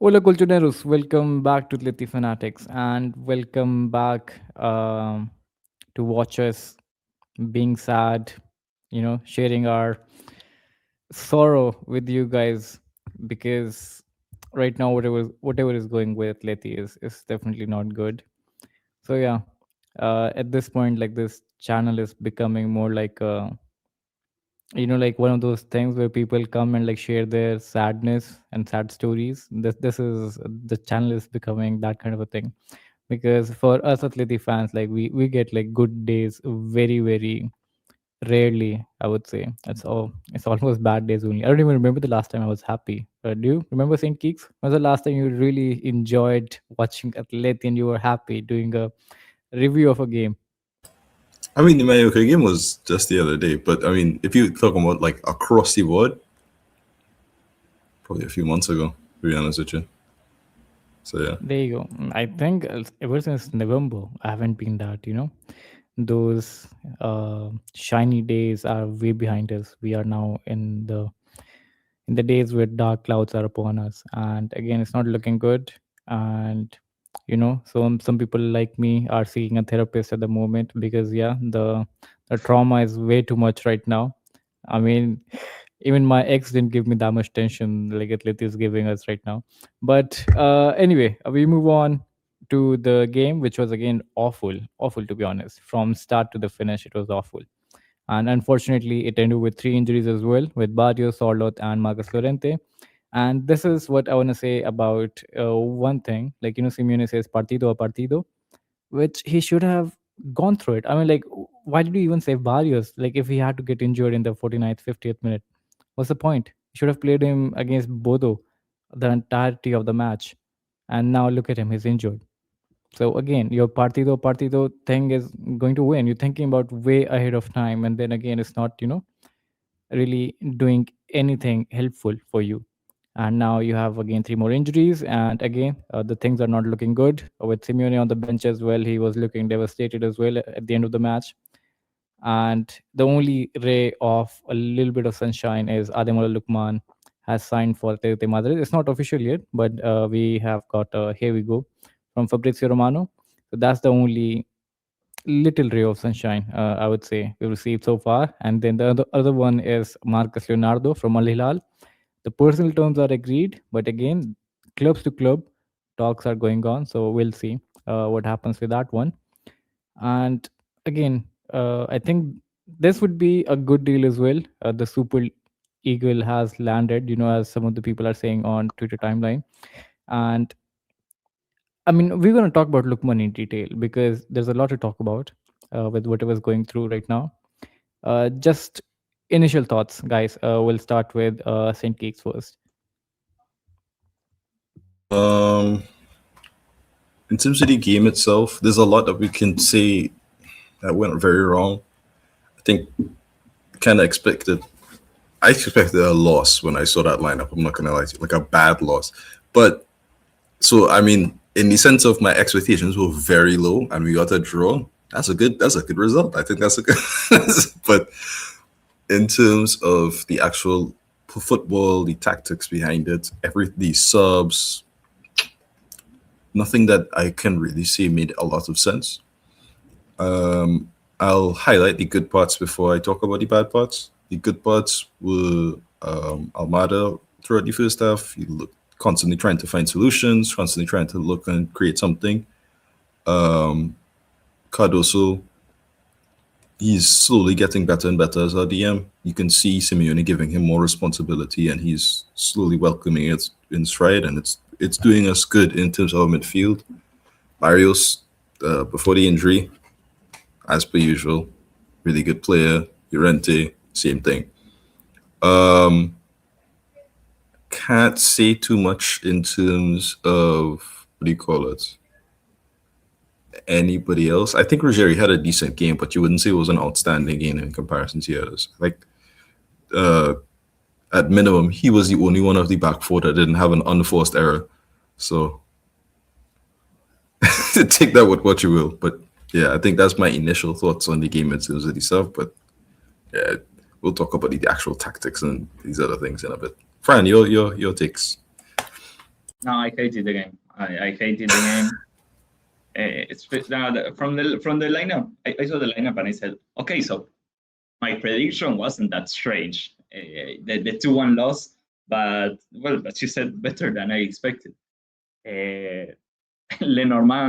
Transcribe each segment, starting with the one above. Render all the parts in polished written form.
Hola Colchoneros, welcome back to Atleti Fanatics and welcome back to watch us being sad, sharing our sorrow with you guys because right now whatever is going with Atleti is definitely not good. So yeah, at this point, like this channel is becoming more like like one of those things where people come and like share their sadness and sad stories. This is the channel is becoming that kind of a thing because for us Atleti fans, like we get like good days very rarely. I would say it's almost bad days only. I don't even remember the last time I was happy. Do you remember Saint Keeks? When was the last time you really enjoyed watching Atleti and you were happy doing a review of a game? I mean, the Mallorca game was just the other day, but I mean, if you talk about like across the board, probably a few months ago, to be honest with you. So yeah, There you go. I think ever since November, I haven't been that, those shiny days are way behind us. We are now in the days where dark clouds are upon us, and again, it's not looking good. And some people like me are seeking a therapist at the moment because yeah, the trauma is way too much right now. I mean, even my ex didn't give me that much tension like Atleti is giving us right now. But anyway, we move on to the game, which was again awful to be honest. From start to the finish, it was awful. And unfortunately, it ended with three injuries as well, with Barrios, Sorloth, and Marcus Llorente. And this is what I want to say about one thing. Like, Simeone says partido a partido, which he should have gone through it. I mean, like, why did you even save Barrios? Like, if he had to get injured in the 49th, 50th minute, what's the point? You should have played him against Bodo the entirety of the match. And now look at him, he's injured. So again, your partido thing is going to win. You're thinking about way ahead of time, and then again, it's not really doing anything helpful for you. And now you have again three more injuries, and again the things are not looking good. With Simeone on the bench as well, he was looking devastated as well at the end of the match. And the only ray of a little bit of sunshine is Ademola Lookman has signed for Atletico Madrid. It's not official yet, but we have got here we go from Fabrizio Romano. So that's the only little ray of sunshine I would say we've received so far. And then the other one is Marcus Leonardo from Al Hilal. The personal terms are agreed, but again, clubs to club talks are going on. So we'll see what happens with that one. And again, I think this would be a good deal as well. The Super Eagle has landed, as some of the people are saying on Twitter timeline. And I mean, we're going to talk about Lookman in detail because there's a lot to talk about with whatever's going through right now. Just initial thoughts, guys. We'll start with Saint Cakes first. um, in terms of the game itself, there's a lot that we can say that went very wrong. I think kind of expected. I expected a loss when I saw that lineup. I'm not gonna lie to you, like a bad loss. But so I mean, in the sense of my expectations were very low, and we got a draw. That's a good result. I think that's a good. But in terms of the actual football, the tactics behind it, the subs, nothing that I can really say made a lot of sense. I'll highlight the good parts before I talk about the bad parts. The good parts were Almada throughout the first half. He looked constantly trying to find solutions, constantly trying to look and create something. Um, Cardoso, he's slowly getting better and better as a DM. You can see Simeone giving him more responsibility, and he's slowly welcoming it in stride, and it's doing us good in terms of our midfield. Barrios, before the injury, as per usual, really good player. Llorente, same thing. Um, can't say too much in terms of what do you call it? Anybody else? I think Rogeri had a decent game, but you wouldn't say it was an outstanding game in comparison to others. Like uh, at minimum, he was the only one of the back four that didn't have an unforced error. So take that with what you will. But yeah, I think that's my initial thoughts on the game in terms of the stuff. But yeah, we'll talk about the actual tactics and these other things in a bit. Fran, your takes. No, I hated the game. I hated the game. From the lineup, I saw the lineup and I said, okay, so my prediction wasn't that strange. The 2-1 loss, but well, as you said, better than I expected. Lenormand,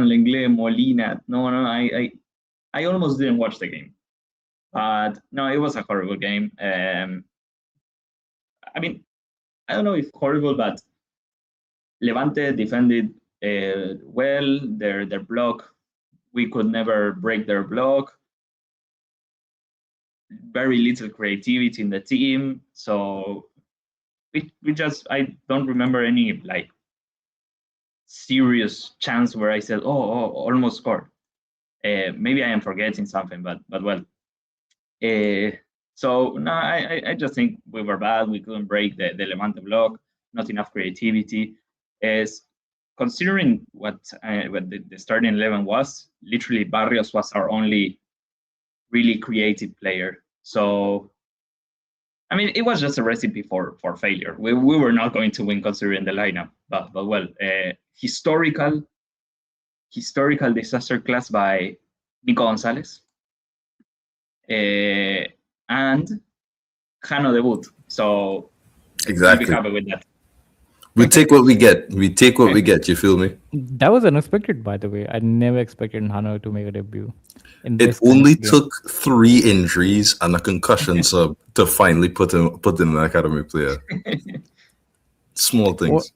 Lenglet, Molina. No, I almost didn't watch the game, but no, it was a horrible game. I mean, I don't know if horrible, but Levante defended well. Their block, we could never break their block. Very little creativity in the team, so we just I don't remember any like serious chance where I said, oh almost scored. Maybe I am forgetting something, but well. So no, I just think we were bad. We couldn't break the Levante block. Not enough creativity. Is considering what the starting 11 was. Literally, Barrios was our only really creative player. So I mean, it was just a recipe for failure. We were not going to win considering the lineup. But well, historical disaster class by Nico Gonzalez. And Jano debut. So Exactly. I'll be happy with that. We take what we get. We take what we get. You feel me? That was unexpected, by the way. I never expected Hano to make a debut. In It this kind of only game. took 3 injuries and a concussion sub to finally put him an academy player. Small things.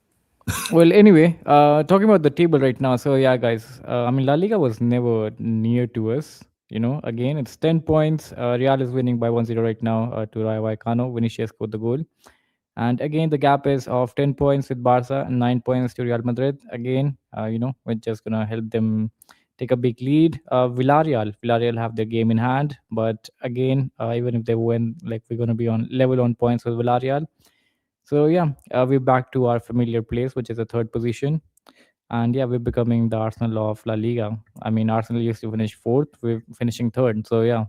Well, anyway, talking about the table right now. So yeah, guys. I mean, La Liga was never near to us. You know, again, it's 10 points. Real is winning by 1-0 right now to Rayo Vallecano. Vinicius scored the goal. And again, the gap is of 10 points with Barca and 9 points to Real Madrid. Again, we're just going to help them take a big lead. Villarreal have their game in hand. But again, even if they win, like we're going to be on level on points with Villarreal. So yeah, we're back to our familiar place, which is the third position. And yeah, we're becoming the Arsenal of La Liga. I mean, Arsenal used to finish fourth, we're finishing third. So yeah,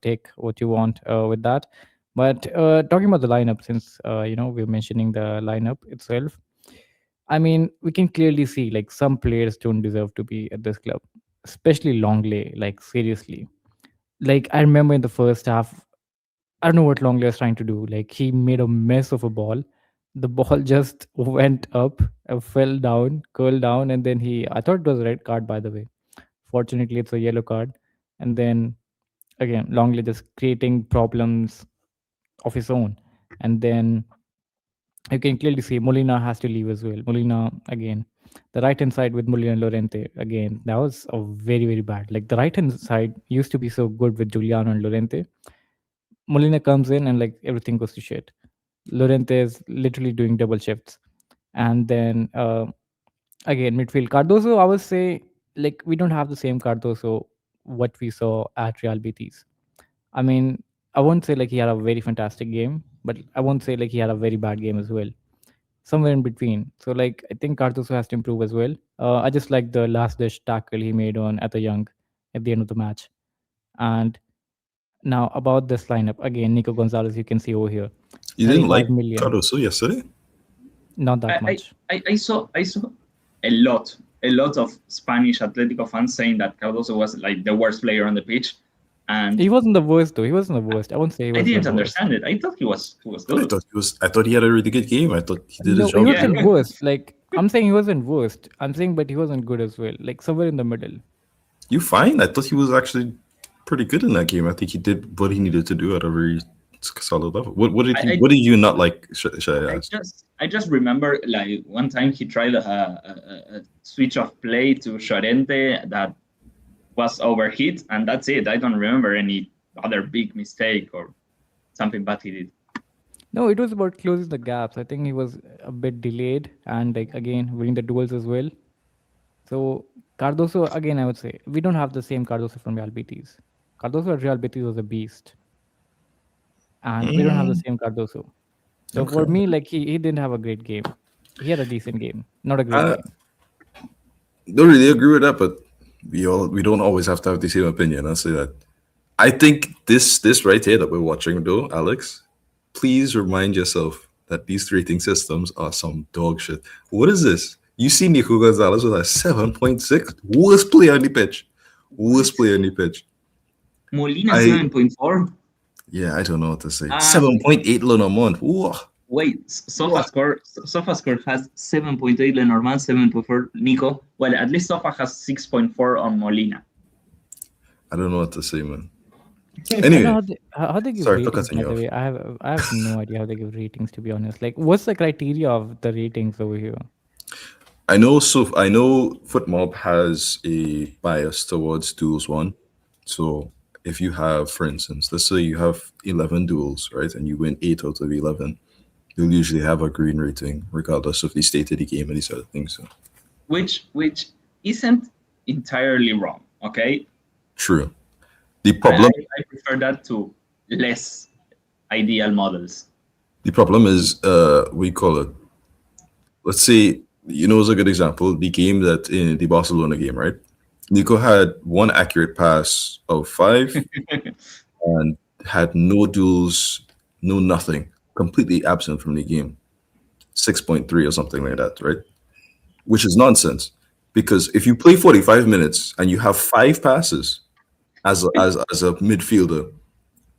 take what you want with that. But talking about the lineup, since we're mentioning the lineup itself, I mean, we can clearly see like some players don't deserve to be at this club, especially Longley. Like seriously, like I remember in the first half, I don't know what Longley was trying to do. Like he made a mess of a ball. The ball just went up, fell down, curled down, and then I thought it was a red card, by the way. Fortunately, it's a yellow card. And then again, Longley just creating problems of his own. And then you can clearly see Molina has to leave as well. Molina again, the right hand side with Molina and Lorente again. That was a very very bad. Like the right hand side used to be so good with Giuliano and Lorente. Molina comes in and like everything goes to shit. Lorente is literally doing double shifts, and then again midfield Cardoso. I would say like we don't have the same Cardoso what we saw at Real Betis. I mean, I won't say like he had a very fantastic game, but I won't say like he had a very bad game as well. Somewhere in between. So like I think Cardoso has to improve as well. I just like the last dish tackle he made on at the Young at the end of the match. And now about this lineup again, Nico Gonzalez, you can see over here, You didn't like 35 million. Cardoso yesterday? Not that much. I saw a lot of Spanish Atletico fans saying that Cardoso was like the worst player on the pitch, and He wasn't the worst though. He wasn't the worst. I won't say he was. I didn't the worst. understand it. I thought he was good. I thought he had a really good game. I thought he did No, his he job. wasn't Yeah. worst. Like I'm saying, he wasn't worst. I'm saying, but he wasn't good as well. Like somewhere in the middle. You fine? I thought he was actually pretty good in that game. I think he did what he needed to do at a very solid level. What did you not like? Should I ask? I just remember like one time he tried a switch of play to Llorente that was overhit, and that's it. I don't remember any other big mistake or something bad he did. No, it was about closing the gaps. I think he was a bit delayed and like again winning the duels as well. So Cardoso again, I would say we don't have the same Cardoso from Real Betis. Cardoso at Real Betis was a beast, and we don't have the same Cardoso. So for Okay. me, like he didn't have a great game. He had a decent game, not a great I game. don't really agree with that, but we don't always have to have the same opinion. I'll say that. I think this right here that we're watching though, Alex, please remind yourself that these rating systems are some dog shit. What is this? You see Nico Gonzalez with a 7.6, worst player on the pitch. Worst player on the pitch. Molina 7.4. Yeah, I don't know what to say. 7.8 Lenormand. Whoa. Wait, SofaScore has 7.8 Lenormand, 7.4 Nico. Well, at least Sofa has 6.4 on Molina. I don't know what to say, man. Anyway, how they give sorry for ratings, cutting by you the off. way? I have no idea how they give ratings, to be honest. Like, what's the criteria of the ratings over here? I know FootMob has a bias towards duels won. So if you have, for instance, let's say you have 11 duels, right, and you win 8 out of 11, you'll usually have a green rating, regardless of the state of the game and these other things. So. Which isn't entirely wrong, okay? True. The problem I prefer that to less ideal models. The problem is we call it. Let's say it's a good example. The game that in the Barcelona game, right? Nico had one accurate pass of 5 and had no duels, no nothing, completely absent from the game. 6.3 or something like that, right? Which is nonsense. Because if you play 45 minutes and you have 5 passes as a midfielder,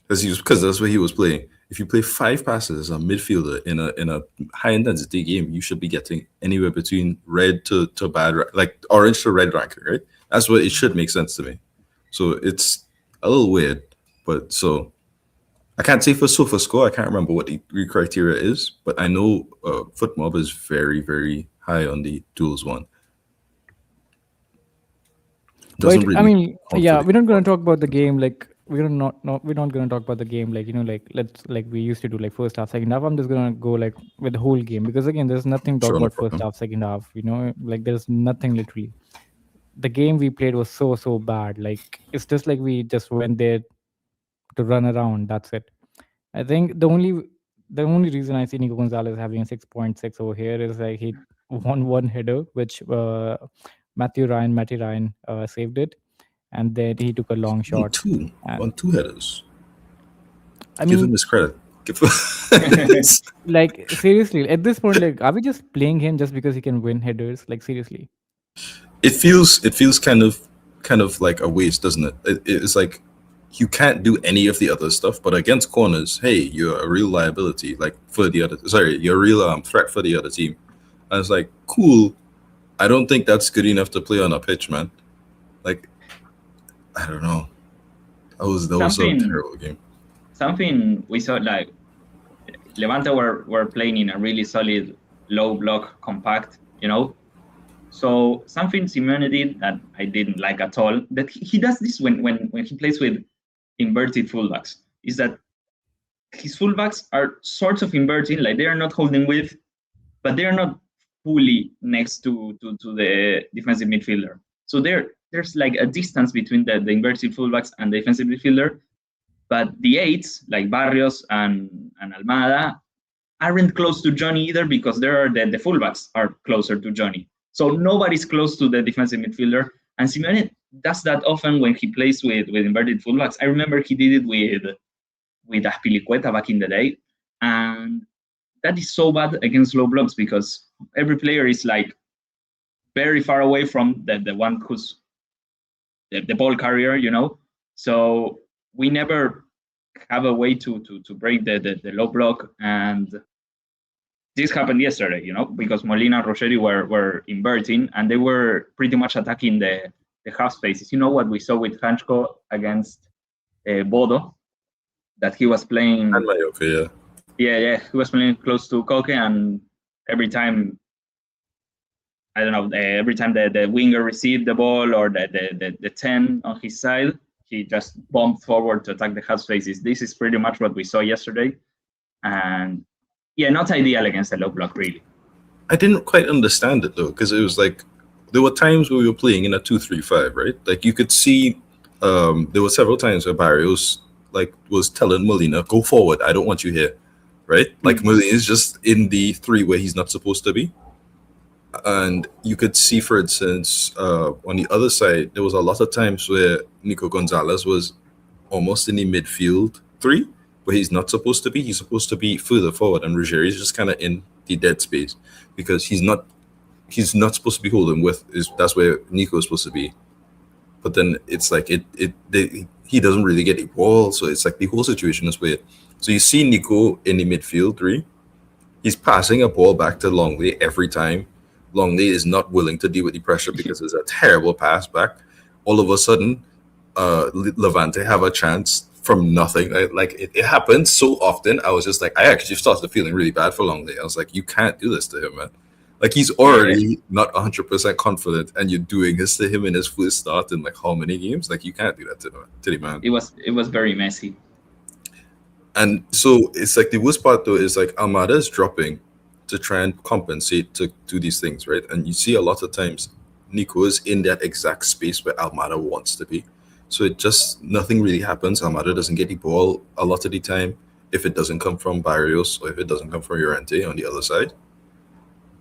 because that's what he was playing. If you play 5 passes as a midfielder in a high intensity game, you should be getting anywhere between red to bad, like orange to red ranking, right? That's what it should make sense to me. So it's a little weird, but so I can't say for SofaScore. I can't remember what the criteria is, but I know FootMob is very, very high on the duels one. But I mean, yeah, we're not going to talk about the game. Like, we're not going to talk about the game. Like, like we used to do, like first half, second half. I'm just going to go like with the whole game, because again, there's nothing to talk about first half, second half. Like there's nothing literally. The game we played was so bad. Like, it's just like we just went there to run around. That's it. I think the only reason I see Nico Gonzalez having a 6.6 over here is like he won one header, which Matthew Ryan saved it, and then he took a long shot. Won two headers. I Give mean, him his credit. Like seriously, at this point, like, are we just playing him just because he can win headers? Like, seriously, it feels kind of like a waste, doesn't it? It's like you can't do any of the other stuff, but against corners, hey, you're a real liability. Like for the other, you're a real threat for the other team. I was like, cool. I don't think that's good enough to play on a pitch, man. Like, I don't know. That was a terrible game. Something we saw, like Levante were playing in a really solid low block compact, So something Simeone did that I didn't like at all, that he does this when he plays with inverted fullbacks, is that his fullbacks are sort of inverting, like they are not holding width, but they are not fully next to the defensive midfielder. So there's like a distance between the inverted fullbacks and the defensive midfielder, but the eights, like Barrios and Almada, aren't close to Johnny either, because the fullbacks are closer to Johnny. So nobody's close to the defensive midfielder. And Simeone does that often when he plays with inverted fullbacks. I remember he did it with Azpilicueta back in the day. And that is so bad against low blocks, because every player is like very far away from the one who's the ball carrier, So we never have a way to break the low block. And this happened yesterday, because Molina and Rogeri were inverting, and they were pretty much attacking the half spaces. You know what we saw with Hanchko against Bodo, that he was playing. And Mallorca, yeah, he was playing close to Koke, and every time, I don't know, every time the winger received the ball or the 10 on his side, he just bumped forward to attack the half spaces. This is pretty much what we saw yesterday, and yeah, not ideal against a low block, really. I didn't quite understand it though, because it was like there were times where we were playing in a 2-3-5, right? Like you could see there were several times where Barrios was telling Molina, go forward, I don't want you here, right? Like Molina is just in the 3 where he's not supposed to be. And you could see, for instance, on the other side, there was a lot of times where Nico Gonzalez was almost in the midfield 3, where he's not supposed to be. He's supposed to be further forward, and Rogeri is just kind of in the dead space because he's not he's not supposed to be holding with. That's where Nico is supposed to be. But then it's like he doesn't really get a ball, so it's like the whole situation is weird. So you see Nico in the midfield three, he's passing a ball back to Longley every time. Longley is not willing to deal with the pressure because it's a terrible pass back. All of a sudden, Levante have a chance from nothing. Like it happens so often. I was just like, I actually started feeling really bad for Longley. I was like, you can't do this to him, man. Like he's already not 100% confident, and you're doing this to him in his first start in like how many games? Like you can't do that to the man. It was very messy. And so it's like the worst part though is like Almada is dropping to try and compensate to do these things, right? And you see a lot of times Nico is in that exact space where Almada wants to be. So it just nothing really happens. Almada doesn't get the ball a lot of the time if it doesn't come from Barrios or if it doesn't come from Llorente on the other side.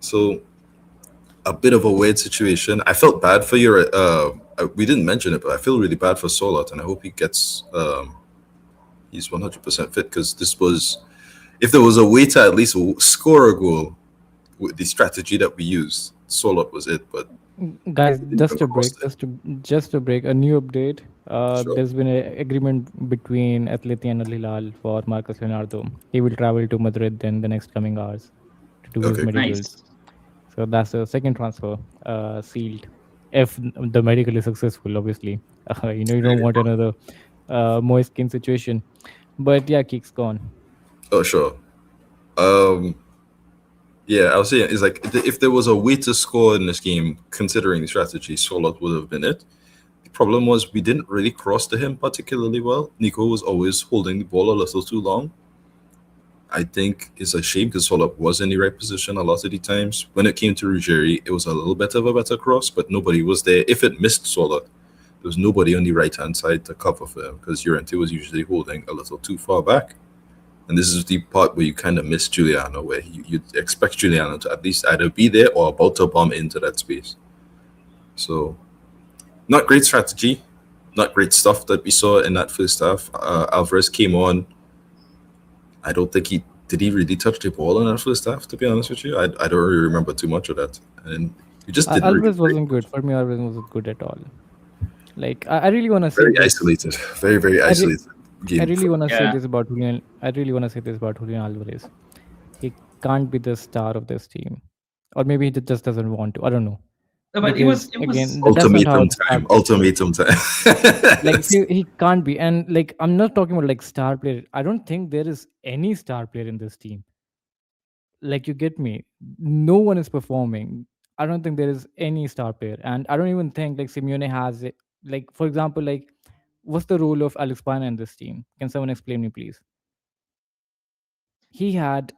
So a bit of a weird situation. I felt bad for your. We didn't mention it, but I feel really bad for Solot, and I hope he gets. He's 100% fit because this was. If there was a way to at least score a goal with the strategy that we used, Solot was it. But Guys, just to break a new update. Sure. There's been an agreement between Atleti and Al Hilal for Marcos Leonardo. He will travel to Madrid in the next coming hours to do his Okay. medicals. Nice. So that's the second transfer sealed. If the medical is successful, obviously, you don't want another Moiskin situation. But yeah, Kick's gone. Oh sure. Yeah, I was saying it's like if there was a way to score in this game, considering the strategy, Solot would have been it. The problem was we didn't really cross to him particularly well. Nico was always holding the ball a little too long. I think it's a shame because Solot was in the right position a lot of the times. When it came to Ruggieri, it was a little bit of a better cross, but nobody was there. If it missed Solot, there was nobody on the right-hand side to cover for him because Llorente was usually holding a little too far back. And this is the part where you kind of miss Giuliano, where you'd expect Giuliano to at least either be there or about to bomb into that space. So, not great strategy, not great stuff that we saw in that first half. Alvarez came on. I don't think he really touch the ball in that first half, to be honest with you. I don't really remember too much of that. And he just didn't Alvarez really wasn't good. For me, Alvarez wasn't good at all. Like, I really want to say very this. isolated. Very, very isolated. I really want to say Yeah. this about Julian. I really want to say this about Julian Alvarez. He can't be the star of this team, or maybe he just doesn't want to. I don't know. No, but Because, it was again, that's not how Ultimatum it time. started. Ultimatum time. Like he can't be, and like I'm not talking about like star player. I don't think there is any star player in this team. Like you get me. No one is performing. I don't think there is any star player, and I don't even think like Simeone has it. Like for example, like what's the role of Alex Pana in this team? Can someone explain me, please? He had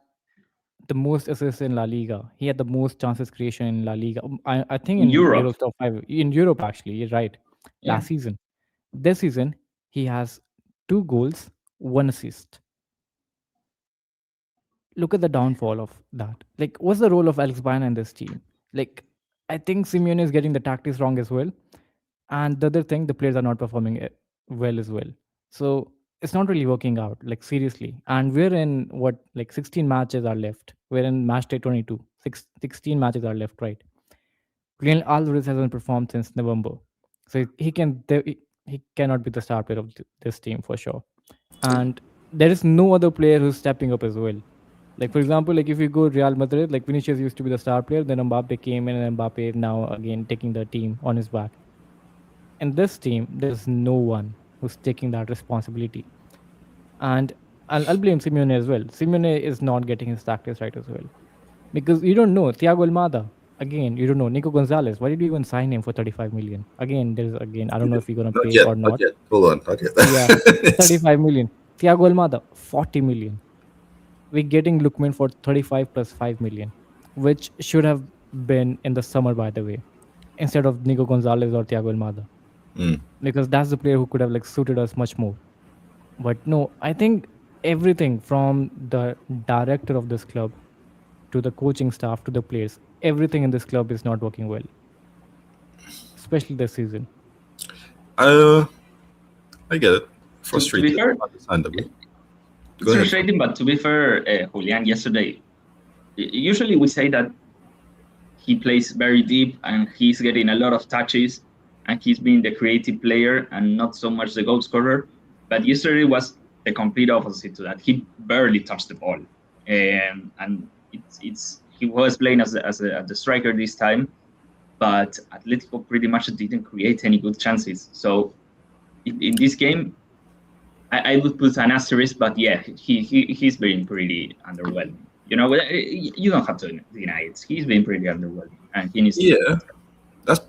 the most assists in La Liga. He had the most chances creation in La Liga. I think In in Europe. Europe's top 5 in Europe actually. You're right. Yeah. Last season, this season he has 2 goals, 1 assist. Look at the downfall of that. Like, what's the role of Alex Baena in this team? Like, I think Simeone is getting the tactics wrong as well. And the other thing, the players are not performing well as well. So it's not really working out, like seriously. And we're in what, like 16 matches are left. We're in match day 22. 16 matches are left, right? Julian Alvarez hasn't performed since November. So he cannot be the star player of this team for sure. And there is no other player who's stepping up as well. Like for example, like if you go Real Madrid, like Vinicius used to be the star player, then Mbappe came in, and Mbappe now again taking the team on his back. In this team, there's no one who's taking that responsibility. And I'll blame Simeone as well. Simeone is not getting his tactics right as well. Because you don't know, Thiago Almada, again, you don't know. Nico Gonzalez, why did you even sign him for 35 million? Again, I don't know if you're going to Not pay yet. or not. Not yet. Hold on. Not yet. Yeah, 35 million. Thiago Almada, 40 million. We're getting Lookman for 35 plus 5 million, which should have been in the summer, by the way, instead of Nico Gonzalez or Thiago Almada. Because that's the player who could have like suited us much more. But no, I think everything from the director of this club to the coaching staff to the players, everything in this club is not working well, especially this season. I get it. To be Frustrating, fair, understandably. it's Go ahead. frustrating, but to be fair, Julian, yesterday, usually we say that he plays very deep and he's getting a lot of touches and he's being the creative player and not so much the goal scorer. But yesterday was the complete opposite to that. He barely touched the ball, and it's he was playing as the striker this time, but Atletico pretty much didn't create any good chances. So in this game, I would put an asterisk, but yeah, he's been pretty underwhelming. You know, you don't have to deny it. He's been pretty underwhelming, and he needs to. Yeah, that's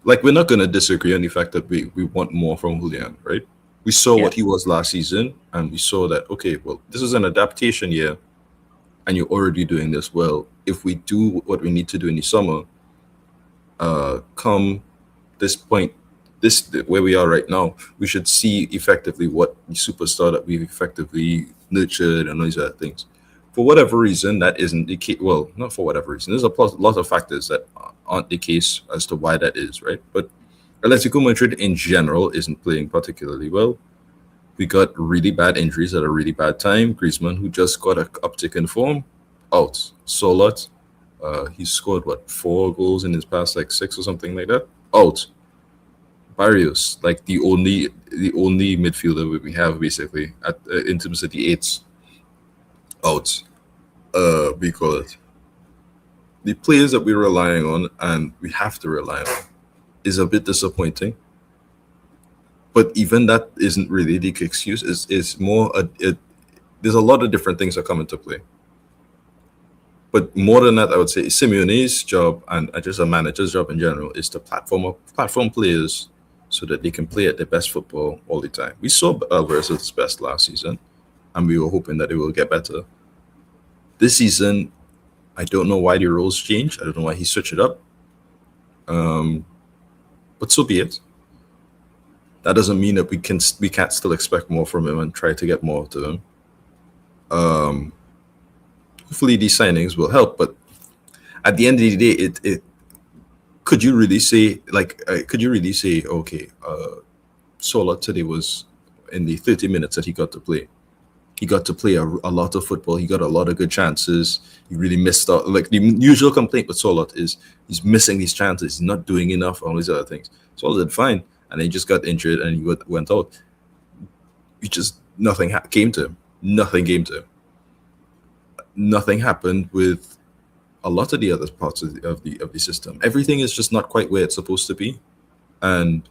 like we're not gonna disagree on the fact that we want more from Julian, right? We saw Yeah. what he was last season, and we saw that okay, well, this is an adaptation year, and you're already doing this well. If we do what we need to do in the summer, come this point, this where we are right now, we should see effectively what the superstar that we've effectively nurtured and those other things. For whatever reason, that isn't the case. Well, not for whatever reason. There's lot of factors that aren't the case as to why that is, right? But Atletico Madrid in general isn't playing particularly well. We got really bad injuries at a really bad time. Griezmann, who just got an uptick in form, out. Solot, he scored what 4 goals in his past like 6 or something like that. Out. Barrios, like the only midfielder we have basically at in terms of the eights, out. We call it the players that we're relying on and we have to rely on is a bit disappointing. But even that isn't really the excuse. It's more there's a lot of different things that come into play. But more than that, I would say Simeone's job and just a manager's job in general is to platform players so that they can play at their best football all the time. We saw Alvarez at his best last season, and we were hoping that it will get better. This season, I don't know why the roles changed. I don't know why he switched it up. But so be it. That doesn't mean that we can't still expect more from him and try to get more to him. Hopefully these signings will help, but at the end of the day, it could you really say okay, Sola today was in the 30 minutes that he got to play. He got to play a lot of football. He got a lot of good chances. He really missed out. Like the usual complaint with Solot is he's missing these chances. He's not doing enough. All these other things. Solot did fine, and he just got injured and he went out. Nothing came to him. Nothing came to him. Nothing happened with a lot of the other parts of the system. Everything is just not quite where it's supposed to be, and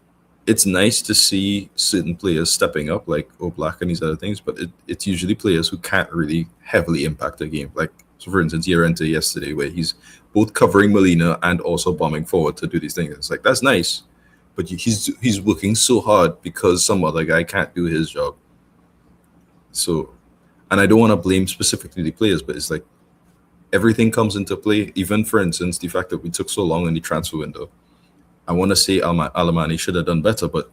it's nice to see certain players stepping up, like Oblak and these other things, but it's usually players who can't really heavily impact the game. Like, so for instance, Llorente yesterday, where he's both covering Molina and also bombing forward to do these things. It's like, that's nice, but he's working so hard because some other guy can't do his job. So, and I don't want to blame specifically the players, but it's like everything comes into play. Even, for instance, the fact that we took so long in the transfer window. I want to say Alemany should have done better, but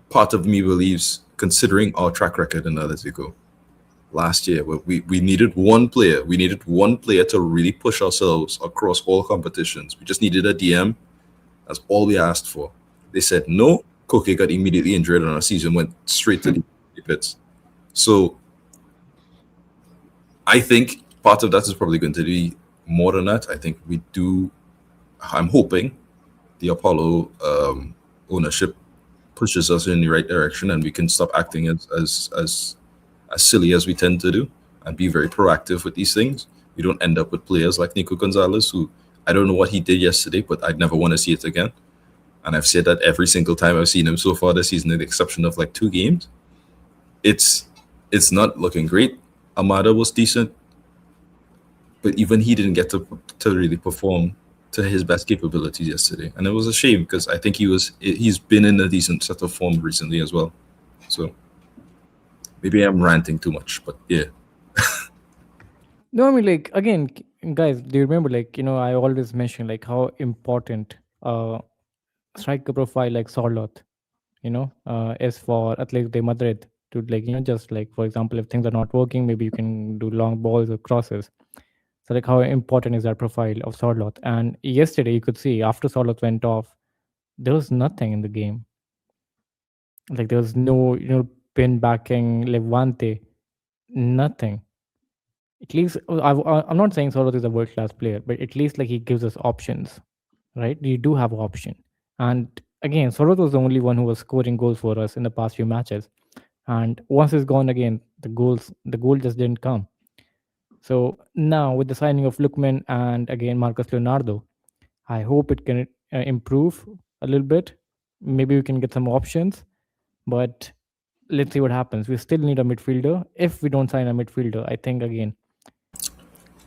part of me believes, considering our track record in Atletico last year, we needed one player. We needed one player to really push ourselves across all competitions. We just needed a DM. That's all we asked for. They said no. Koke got immediately injured, and our season went straight to the pits. So I think part of that is probably going to be more than that. I think we do. I'm hoping the Apollo ownership pushes us in the right direction, and we can stop acting as silly as we tend to do, and be very proactive with these things. We don't end up with players like Nico Gonzalez, who I don't know what he did yesterday, but I'd never want to see it again. And I've said that every single time I've seen him so far this season, with the exception of like 2 games. It's not looking great. Amada was decent, but even he didn't get to really perform to his best capabilities yesterday, and it was a shame because I think he's been in a decent set of form recently as well. So maybe I'm ranting too much, but yeah. No, I mean, like, again, guys, do you remember, like, I always mention like how important striker profile like Sorloth, is for Atletico de Madrid to, like, just like, for example, if things are not working, maybe you can do long balls or crosses. So like how important is that profile of Sorloth? And yesterday you could see after Sorloth went off, there was nothing in the game. Like there was no, pin backing Levante, nothing. At least I'm not saying Sorloth is a world class player, but at least like he gives us options, right? You do have option, and again, Sorloth was the only one who was scoring goals for us in the past few matches. And once he's gone again, the goal just didn't come. So now with the signing of Lookman and again Marcus Leonardo, I hope it can improve a little bit. Maybe we can get some options, but let's see what happens. We still need a midfielder. If we don't sign a midfielder, I think again,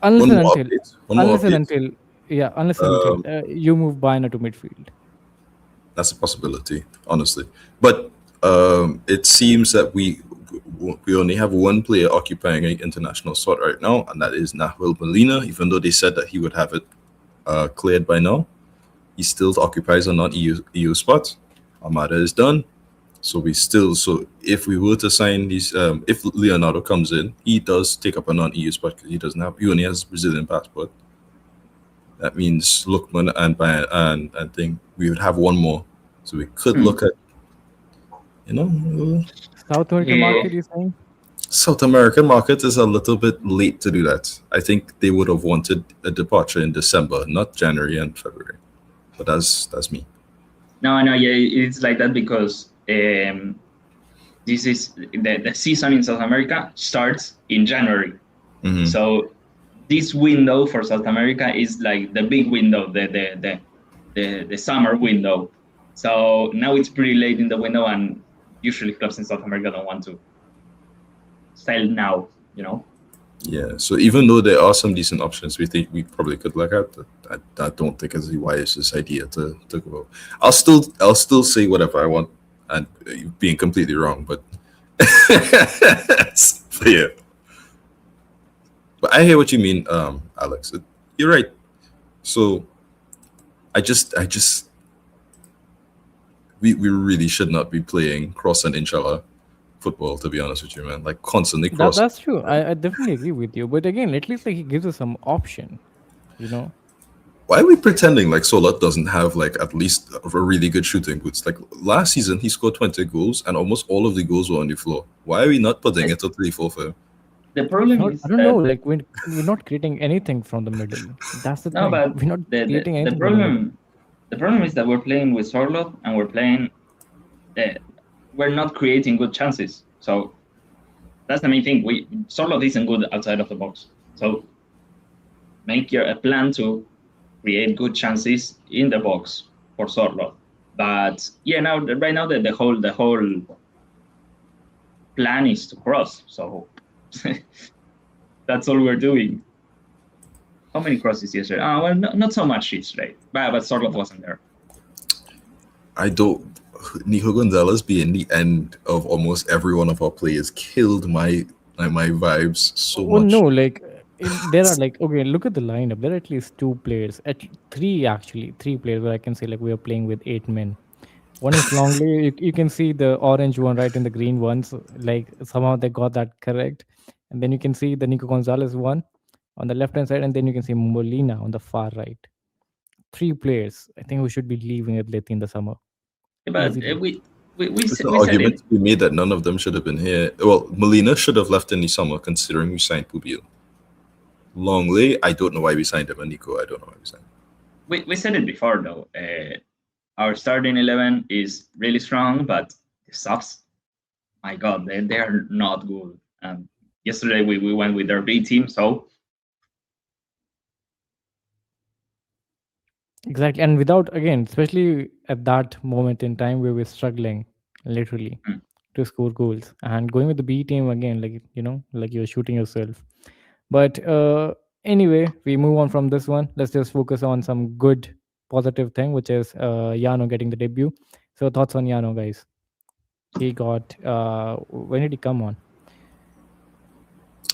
unless One and more until, update. One more unless and update. until, yeah, unless and until you move Bayern to midfield. That's a possibility, honestly. But it seems that we only have one player occupying an international spot right now, and that is Nahuel Molina. Even though they said that he would have it cleared by now, he still occupies a non-EU spot. Almada is done. So if we were to sign these, if Leonardo comes in, he does take up a non-EU spot because he only has Brazilian passport. That means Lookman and thing we would have one more, so we could look at, South American market, you saying? South American market is a little bit late to do that. I think they would have wanted a departure in December, not January and February. But that's me. No, yeah, it's like that because this is the season in South America starts in January. Mhm. So this window for South America is like the big window, the summer window. So now it's pretty late in the window, and usually clubs in South America don't want to sell now, Yeah. So even though there are some decent options, we think we probably could look at. I don't think it's the wisest idea to go. I'll still say whatever I want, and being completely wrong, but yeah. But I hear what you mean, Alex. You're right. So I just we really should not be playing cross and inshallah football, to be honest with you, man. Like constantly cross. That's true. I definitely agree with you. But again, at least like he gives us some option, Why are we pretending like Solat doesn't have like at least a really good shooting boots? Like last season, he scored 20 goals, and almost all of the goals were on the floor. Why are we not putting it to 3-4 for him? The problem is I don't know. Like we're not creating anything from the middle. That's the no, thing. but We're not creating the anything. From the middle. problem is that we're playing with Sorloth and we're playing. We're not creating good chances. So that's the main thing. Sorloth isn't good outside of the box. So make a plan to create good chances in the box for Sorloth. But yeah, right now the whole plan is to cross. So that's all we're doing. How many crosses yesterday? Well, not so much yesterday, but Sorloth wasn't there. I don't. Nico Gonzalez being the end of almost every one of our players killed my vibes so much. No, like there are like okay, look at the lineup. There are at least three players where I can say like we are playing with 8 men. One is Longley. You can see the orange one right in the green ones. Like somehow they got that correct, and then you can see the Nico Gonzalez one on the left hand side, and then you can see Molina on the far right. 3 players. I think we should be leaving Atleti in the summer. Yeah, but Easily. we It's said an argument it. to be made that none of them should have been here. Well, Molina should have left in the summer, considering we signed Pubil. Longley, I don't know why we signed him, and Nico, I don't know why we signed him. We said it before though. Our starting 11 is really strong, but the subs, my God, they are not good. Yesterday we went with their B team, so Exactly, and without again, especially at that moment in time where we're struggling, literally, to score goals, and going with the B team again, like you're shooting yourself. But anyway, we move on from this one. Let's just focus on some good, positive thing, which is Yano getting the debut. So thoughts on Yano, guys? He got when did he come on?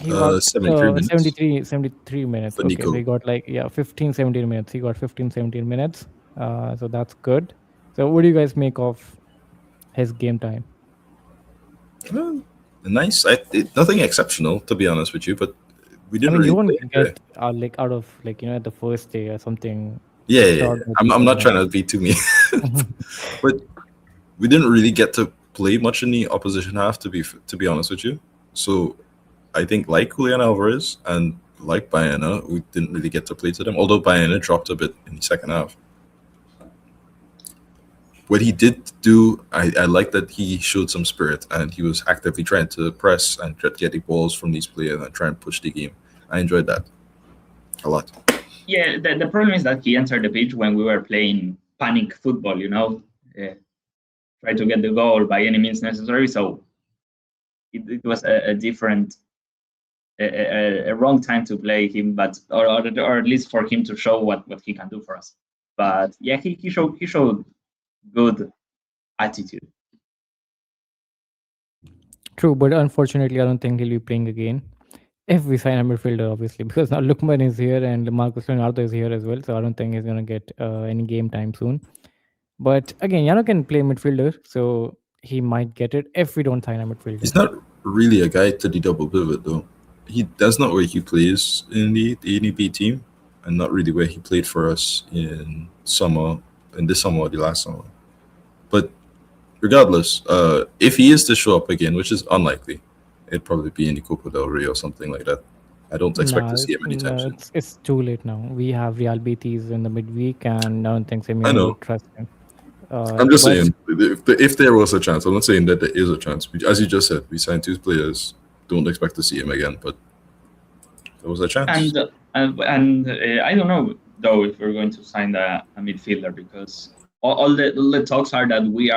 He got 73 minutes. 73 minutes. For Okay, Nico. so he got 15, 17 minutes. He got 15, 17 minutes. So that's good. So what do you guys make of his game time? Nice. Nothing exceptional, to be honest with you, but we didn't you really won't get out of at the first day or something. Yeah. I'm not trying to be too mean, but we didn't really get to play much in the opposition half, to be honest with you. So I think like Julian Alvarez and like Baena, we didn't really get to play to them. Although Baena dropped a bit in the second half. What he did do, I like that he showed some spirit and he was actively trying to press and get the balls from these players and try and push the game. I enjoyed that a lot. Yeah, the problem is that he entered the pitch when we were playing panic football, try to get the goal by any means necessary. So it was a different, a wrong time to play him, but or at least for him to show what he can do for us. But yeah, he showed good attitude. True, but unfortunately, I don't think he'll be playing again. If we sign a midfielder, obviously, because now Lookman is here and Marcus Leonardo is here as well, so I don't think he's gonna get any game time soon. But again, Yano can play midfielder, so he might get it if we don't sign a midfielder. He's not really a guy to the double pivot though. That's not where he plays in the NEP team, and not really where he played for us in this summer or the last summer. But regardless, if he is to show up again, which is unlikely, it'd probably be in the Copa del Rey or something like that. I don't expect to see him anytime soon. It's too late now. We have Real Betis in the midweek, and I don't think I Simeone know. would trust him. I'm just saying, if there was a chance, I'm not saying that there is a chance. As you just said, we signed 2 players. Don't expect to see him again, but there was a chance. And I don't know though if we're going to sign a midfielder, because all the talks are that we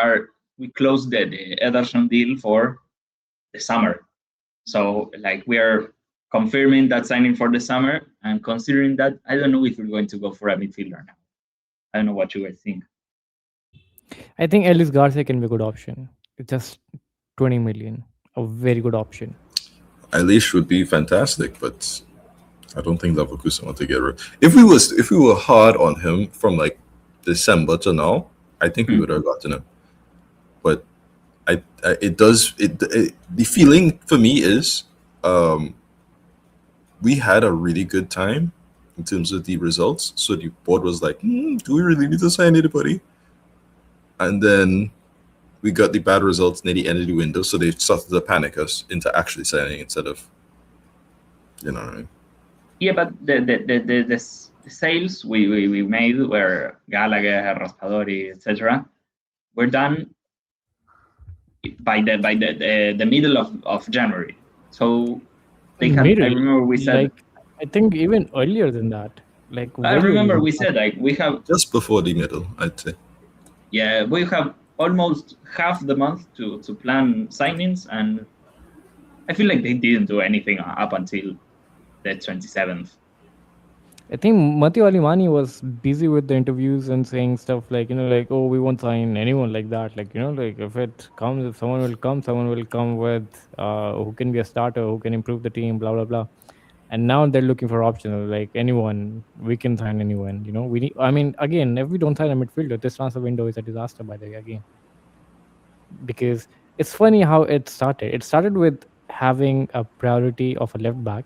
closed the Ederson deal for the summer. So like we are confirming that signing for the summer, and considering that, I don't know if we're going to go for a midfielder now. I don't know what you guys think. I think Ellis Garcia can be a good option. It's just 20 million, a very good option. Eilish would be fantastic, but I don't think Leverkusen want to get rid. If we were hard on him from like December to now, I think we would have gotten him. But the feeling for me is we had a really good time in terms of the results. So the board was like, do we really need to sign anybody? And then we got the bad results near the end of the window, so they started to panic us into actually signing instead of, you know what I mean? Yeah, but the sales we made were Gallagher, Raspadori, etc. were done by the middle of January. So they can. Middle, I remember we said. like, I think even earlier than that. Like I way remember earlier we than said like we have. Just before the middle, I'd say. Yeah, we have almost half the month to plan signings, and I feel like they didn't do anything up until the 27th. I think Matteo Alimani was busy with the interviews and saying stuff like, like, oh, we won't sign anyone like that. Like, like if it comes, if someone will come with who can be a starter, who can improve the team, blah, blah, blah. And now they're looking for options, like anyone, we can sign anyone. We need, again, if we don't sign a midfielder, this transfer window is a disaster, by the way, again. Because it's funny how it started. It started with having a priority of a left back.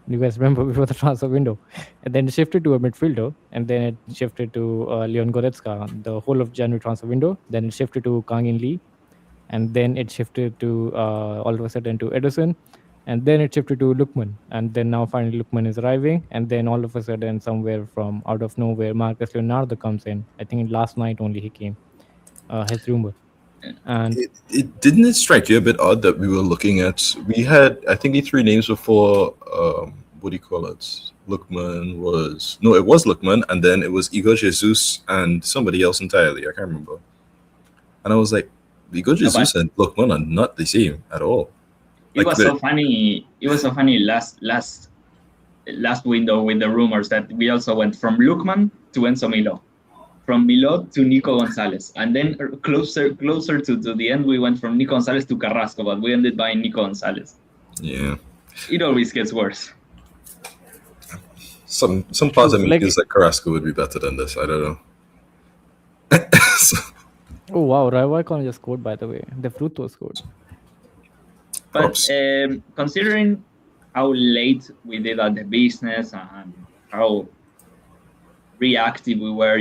You guys remember before the transfer window, and then it shifted to a midfielder, and then it shifted to Leon Goretzka the whole of January transfer window. Then it shifted to Kang In Lee, and then it shifted to all of a sudden to Edison, and then it shifted to Lookman, and then now finally Lookman is arriving, and then all of a sudden somewhere from out of nowhere Marcus Leonardo comes in. I think last night only he came, his rumor. And it didn't strike you a bit odd that we were looking at? We had, I think, the 3 names before. What do you call it? Lookman was it was Lookman, and then it was Igor Jesus and somebody else entirely. I can't remember. And I was like, Igor Jesus and Lookman are not the same at all. It was so funny. It was so funny last window with the rumors that we also went from Lookman to Enzo Milo, from Milo to Nico Gonzalez, and then closer to the end we went from Nico Gonzalez to Carrasco, but we ended buying Nico Gonzalez. Yeah, it always gets worse. Some parts of me feels like Carrasco would be better than this. I don't know. Oh wow, Raivacon just scored, by the way. The Fruto scored. But considering how late we did at the business and how reactive we were,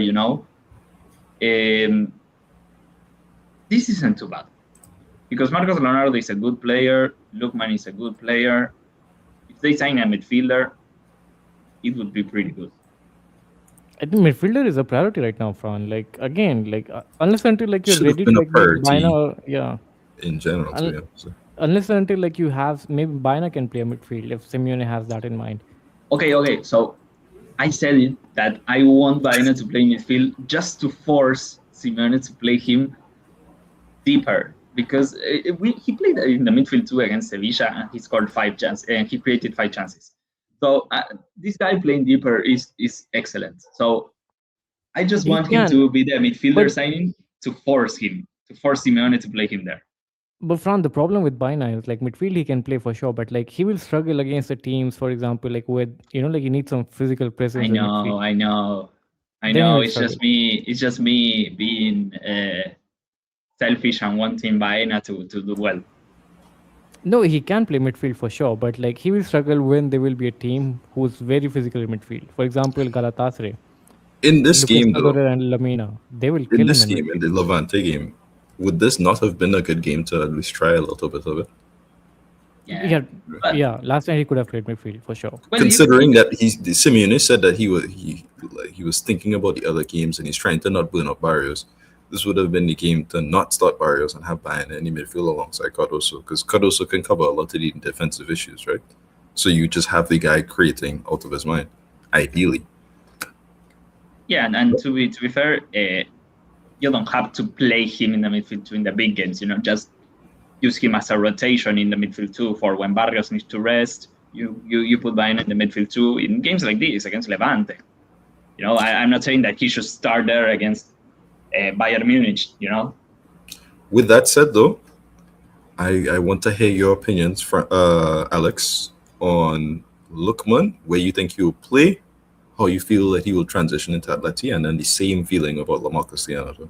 this isn't too bad. Because Marcos Leonardo is a good player, Lookman is a good player, if they sign a midfielder, it would be pretty good. I think midfielder is a priority right now, Fran. Like again, like unless until like you're Should have ready to been a like make Baina, priority yeah. in general, to be Un- honest. Unless until like you have maybe Baina can play a midfield if Simeone has that in mind. Okay. So I said it that I want Baena to play midfield just to force Simeone to play him deeper because he played in the midfield too against Sevilla and he scored 5 chances and he created 5 chances. So this guy playing deeper is excellent. So I just He want him can, to be the midfielder but signing to force Simeone to play him there. Fran, the problem with Baina is like midfield he can play for sure, but like he will struggle against the teams, for example, like with like you need some physical I presence in midfield. know, I know, I Then he know. will struggle. It's just me being selfish and wanting Baena to do well. No, he can play midfield for sure, but like he will struggle when there will be a team who's very physical in midfield. For example, Galatasaray, In this Lucas game, though, Paqueta and Lamina, they will in kill him this in game, in midfield. the Levante game, would this not have been a good game to at least try a little bit of it? Yeah, Yeah, but yeah. Last night he could have played midfield for sure. well, Considering that Simeone said that he was thinking about the other games and he's trying to not burn up Barrios. This would have been the game to not start Barrios and have Bayern in the midfield alongside Cardoso because Cardoso can cover a lot of the defensive issues, right? So you just have the guy creating out of his mind, ideally. yeah, and to be fair, you don't have to play him in the midfield too in the big games. Just use him as a rotation in the midfield too for when Barrios needs to rest. You put Baena in the midfield too in games like this against Levante. I'm not saying that he should start there against Bayern Munich. With that said, though, I want to hear your opinions, Alex, on Lookman, where you think he will play, how you feel that he will transition into Atleti, and then the same feeling about Lamarcus Leonardo.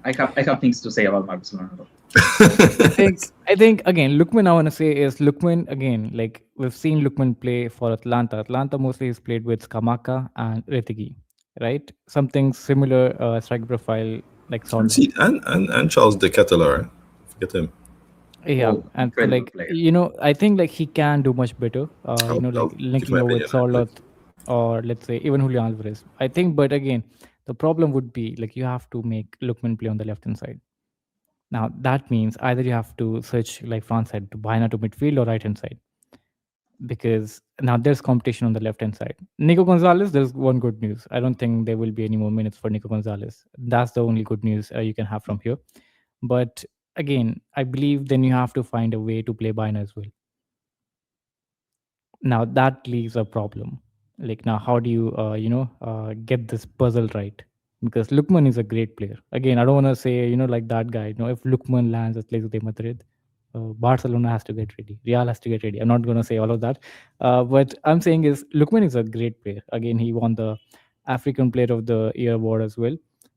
I have things to say about Marcos Leonardo. I think again, Lookman I want to say is Lookman again. Like we've seen Lookman play for Atlanta. Atlanta mostly he's played with Skamaka and Retegi, right? Something similar strike profile like And sort of. see, and Charles de Ketelaere, forget him. Yeah, Oh, and so incredible like player. I think like he can do much better. Like I'll give my linking up with opinion on it. Sorloth or let's say even Julian Alvarez. I think, but again, the problem would be like you have to make Lookman play on the left hand side. Now that means either you have to switch like front side to Baina to midfield or right hand side because now there's competition on the left hand side. Nico Gonzalez, there's one good news. I don't think there will be any more minutes for Nico Gonzalez. That's the only good news you can have from here. But again, I believe then you have to find a way to play Baina as well. Now that leaves a problem. Like now, how do you get this puzzle right? Because Lookman is a great player. Again, I don't want to say like that guy. If Lookman lands at Atletico de Madrid, Barcelona has to get ready. Real has to get ready. I'm not going to say all of that. What I'm saying is Lookman is a great player. Again, he won the African Player of the Year award as well.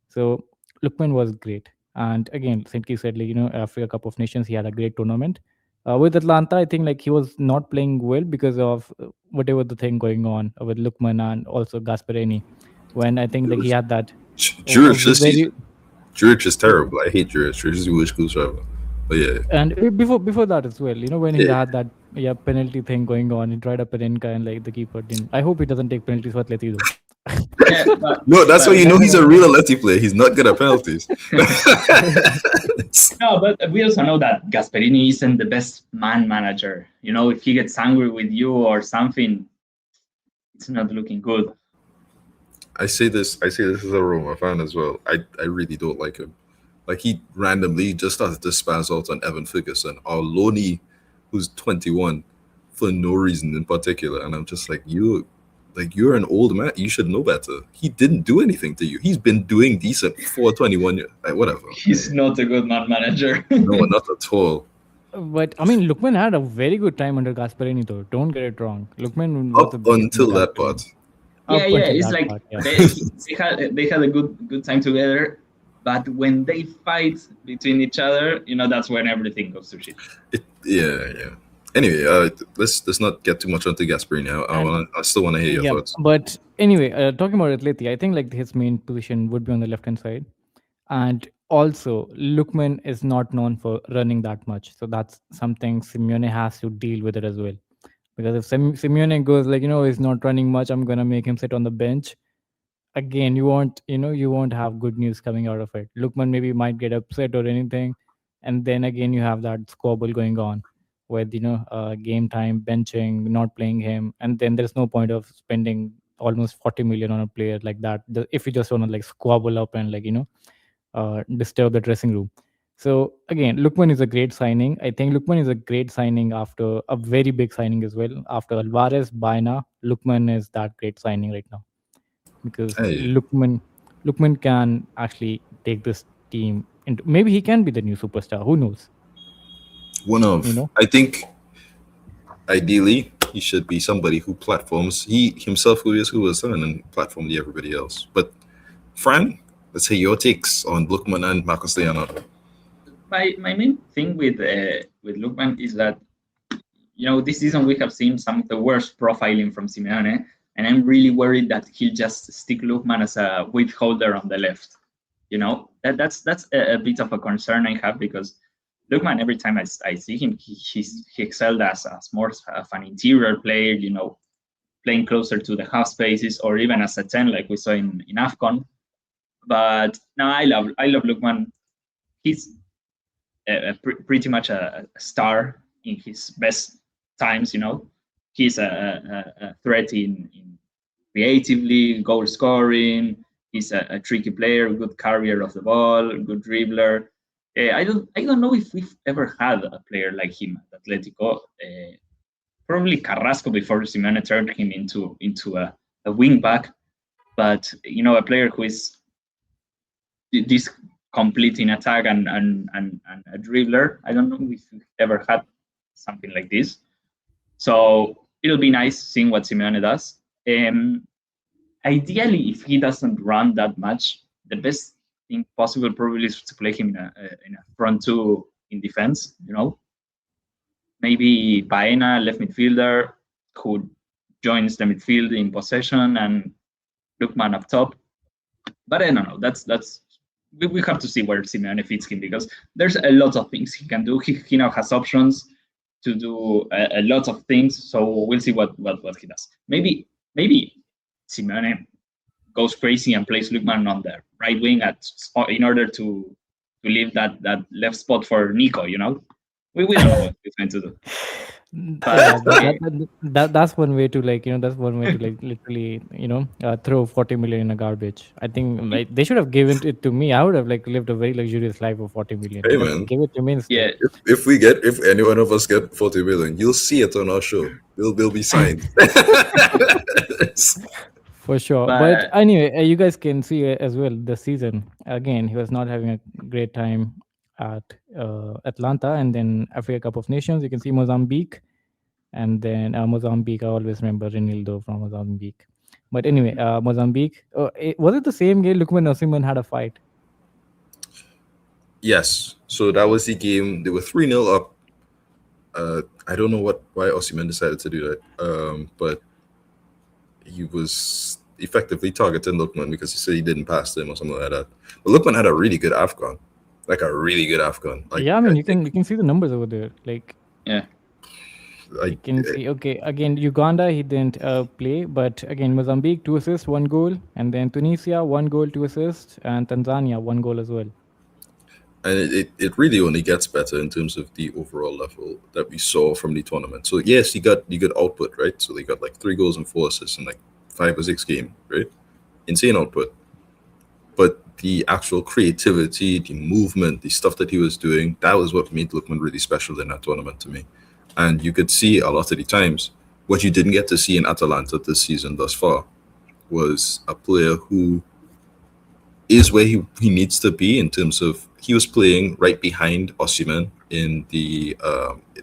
So Lookman was great. And again, Saint said, like, Africa Cup of Nations, he had a great tournament. With Atlanta, I think like he was not playing well because of whatever the thing going on with Lookman and also Gasperini. When I think like he had that Juric this very season. Juric is terrible. I hate Juric. Juric is a wish school driver. But yeah. and before that as well, when he Yeah. had that penalty thing going on, he tried a Penenka and like the keeper didn't. I hope he doesn't take penalties for Atleti though. Yeah, but, No, that's but why you know he's a real Atleti player. He's not good at penalties. no, but we also know that Gasperini isn't the best man manager. If he gets angry with you or something, it's not looking good. I say this as a Roma fan as well. I really don't like him. Like he randomly just started to spaz out on Evan Ferguson or Loney, who's 21, for no reason in particular. And I'm just like, you're an old man. You should know better. He didn't do anything to you. He's been doing decent for 21 years. Like, whatever. He's not a good man manager. No, not at all. But I mean, Lookman had a very good time under Gasperini though. Don't get it wrong. Lookman was Up a beast until under that Gasperini. part. Yeah, Up until it's that like part, yeah. they had a good time together, but when they fight between each other, that's when everything goes to shit. Yeah. Anyway, let's not get too much onto Gasperini. I still want to hear your Yeah, thoughts. but anyway, talking about Atleti, I think like his main position would be on the left hand side, and also Lookman is not known for running that much, so that's something Simeone has to deal with it as well. Because if Simeone goes like, he's not running much, I'm gonna make him sit on the bench. Again, you won't have good news coming out of it. Lookman maybe might get upset or anything, and then again you have that squabble going on with game time benching, not playing him, and then there's no point of spending almost 40 million on a player like that if you just want to like squabble up and disturb the dressing room. So again, Lookman is a great signing. I think Lookman is a great signing after a very big signing as well. After Alvarez, Baena, Lookman is that great signing right now because Hey, Lookman can actually take this team into, maybe he can be the new superstar. Who knows? one You of, know, I think, ideally, he should be somebody who platforms. He himself who was son and platform everybody else. But Fran, let's hear your takes on Lookman and Marcos Leonardo. My main thing with Lookman is that this season we have seen some of the worst profiling from Simeone, and I'm really worried that he'll just stick Lookman as a withholder on the left. That's a bit of a concern I have because Lookman, every time I see him, he excelled as more of an interior player, playing closer to the half spaces or even as a 10 like we saw in AFCON. But no, I love Lookman. He's pretty much a star in his best times. He's a threat in creatively, goal scoring. He's a tricky player, good carrier of the ball, good dribbler. I don't know if we've ever had a player like him at Atletico. Probably Carrasco before Simeone turned him into a wing back, but a player who is this complete in attack and a dribbler. I don't know if we've ever had something like this. So it'll be nice seeing what Simeone does. Ideally, if he doesn't run that much, the best thing possible probably is to play him in a front two in defense. Maybe Baena, left midfielder, who joins the midfield in possession, and Lookman up top. But I don't know. We have to see where Simeone fits him because there's a lot of things he can do. He now has options to do a lot of things. So we'll see what he does. Maybe Simeone goes crazy and plays Lookman on the right wing in order to leave that left spot for Nico. We don't know what he's going to do. That's one way to literally throw 40 million in a garbage. I think like they should have given it to me. I would have lived a very luxurious life of 40 million. Hey, But man. give it to me instead. Yeah. If any one of us get 40 million, you'll see it on our show. They'll be signed. For sure. But anyway, you guys can see as well this season. Again, he was not having a great time at Atlanta, and then Africa Cup of Nations. You can see Mozambique, and then Mozambique. I always remember Ronaldo from Mozambique. But anyway, Mozambique. Was it the same game? Lookman Osimhen had a fight. Yes. So that was the game. They were 3-0 up. I don't know why Osimhen decided to do that. But he was effectively targeting Lookman because he said he didn't pass him or something like that. But Lookman had a really good AFCON. Like a really good AFCON. Like, yeah, I mean you can see the numbers over there. Yeah. You can see, okay, again, Uganda, he didn't play, but again, Mozambique, 2 assists, 1 goal, and then Tunisia, 1 goal, 2 assists, and Tanzania, 1 goal as well. And it really only gets better in terms of the overall level that we saw from the tournament. So yes, you got output, right? So they got like 3 goals and 4 assists in like 5 or 6 games, right? Insane output. But the actual creativity, the movement, the stuff that he was doing, that was what made Lookman really special in that tournament to me. And you could see a lot of the times what you didn't get to see in Atalanta this season thus far was a player who is where he needs to be in terms of he was playing right behind Osimhen in the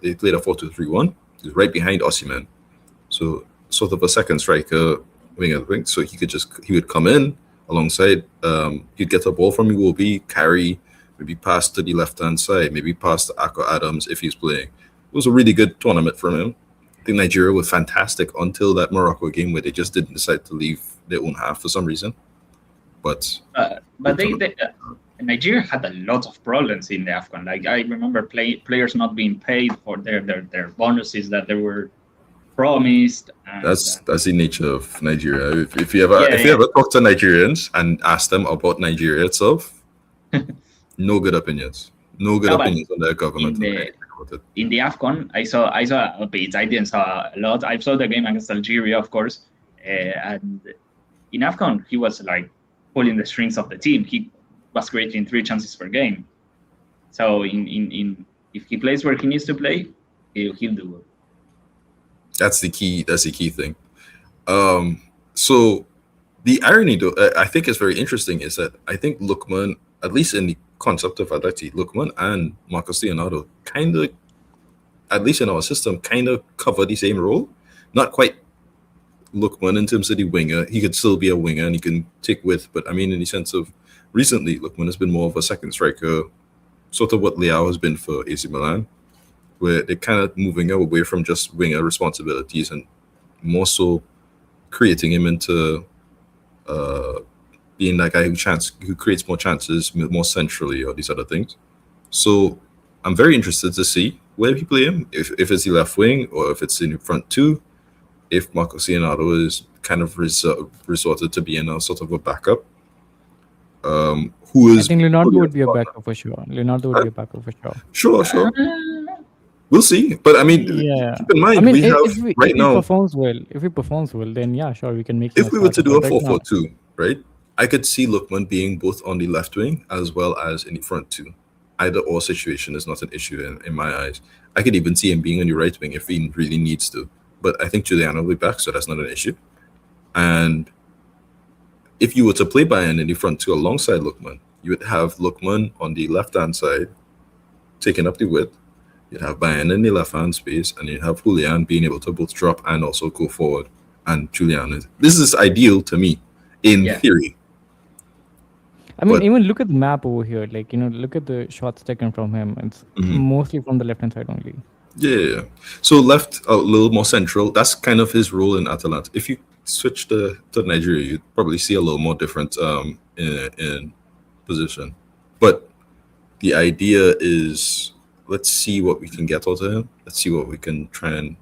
they played a 4-2-3-1. He was right behind Osimhen, so sort of a second striker wing. So he would come in alongside. He'd get a ball from Iwobi, carry, maybe pass to the left hand side, maybe pass to Ako Adams if he's playing. It was a really good tournament for him. I think Nigeria was fantastic until that Morocco game where they just didn't decide to leave their own half for some reason. But Nigeria had a lot of problems in the AFCON. Like I remember players not being paid for their bonuses that they were promised. And, That's the nature of Nigeria. If you ever talk to Nigerians and ask them about Nigeria itself, no good opinions. No good opinions on their government. In the AFCON, I saw a bit. I didn't saw a lot. I saw the game against Algeria, of course, and in AFCON he was like pulling the strings of the team. He was creating 3 chances per game. So in if he plays where he needs to play, he'll do it. That's the key thing. So the irony, though, I think is very interesting, is that I think Lookman, at least in the concept of Atleti, Lookman and Marcos Leonardo kind of, at least in our system, kind of cover the same role. Not quite Lookman in terms of the winger. He could still be a winger and he can take width, but I mean in the sense of recently, Lookman has been more of a second striker, sort of what Leao has been for AC Milan, where they're kind of moving away from just winger responsibilities and more so creating him into being that guy who creates more chances more centrally or these other things. So I'm very interested to see where he play him, if it's the left wing or if it's in the front two, if Marcos Leonardo is kind of resorted to being a sort of a backup. I think Leonardo would be a backup for sure. Leonardo would be a backup for sure. Sure. We'll see, but I mean, keep in mind, if he performs well, then yeah, sure, we can make. If we were to do a 4-4-2, right? I could see Lookman being both on the left wing as well as in the front two. Either or situation is not an issue in my eyes. I could even see him being on the right wing if he really needs to. But I think Juliano will be back, so that's not an issue. And if you were to play Bayern in the front two alongside Lookman, you would have Lookman on the left-hand side, taking up the width. You'd have Bayern in the left-hand space, and you'd have Julian being able to both drop and also go forward. And Julian this is ideal to me, in theory. I mean, even look at the map over here. Like, look at the shots taken from him. It's mostly from the left-hand side only. Yeah. So left a little more central. That's kind of his role in Atalanta. If you switch to Nigeria, you'd probably see a little more different in position. But the idea is, let's see what we can get out of him. Let's see what we can try and,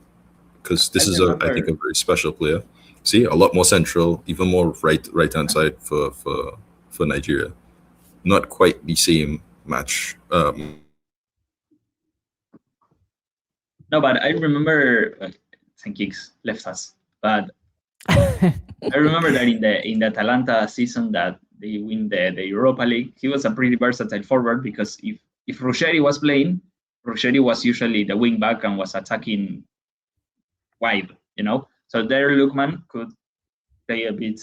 because this is I think a very special player. See, a lot more central, even more right-hand side for Nigeria. Not quite the same match. No, but I remember St. Kicks left us. But I remember that in the Atalanta season that they win the Europa League, he was a pretty versatile forward, because if Ruggeri was playing, Ruggeri was usually the wing back and was attacking wide, So there Lookman could play a bit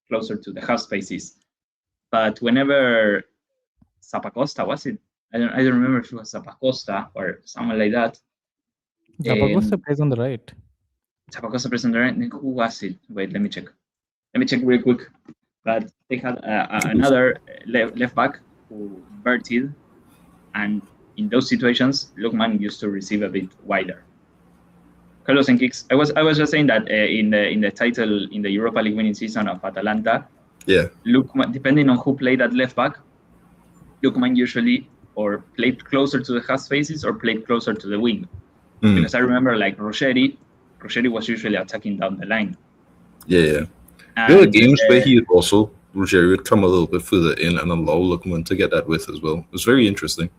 closer to the half spaces. But whenever Zappacosta, was it? I don't remember if it was Zappacosta or someone like that. Zappacosta plays on the right. Zappacosta plays on the right. Who was it? Wait, let me check. Let me check real quick. But they had another left back who inverted, and in those situations, Lookman used to receive a bit wider. Carlos and Kicks. I was just saying that in the title in the Europa League winning season of Atalanta, Lookman, depending on who played at left back, Lookman usually or played closer to the half spaces or played closer to the wing. Because I remember like Ruggeri was usually attacking down the line. Yeah. There were games where Ruggeri would come a little bit further in and allow Lookman to get that width as well. It was very interesting.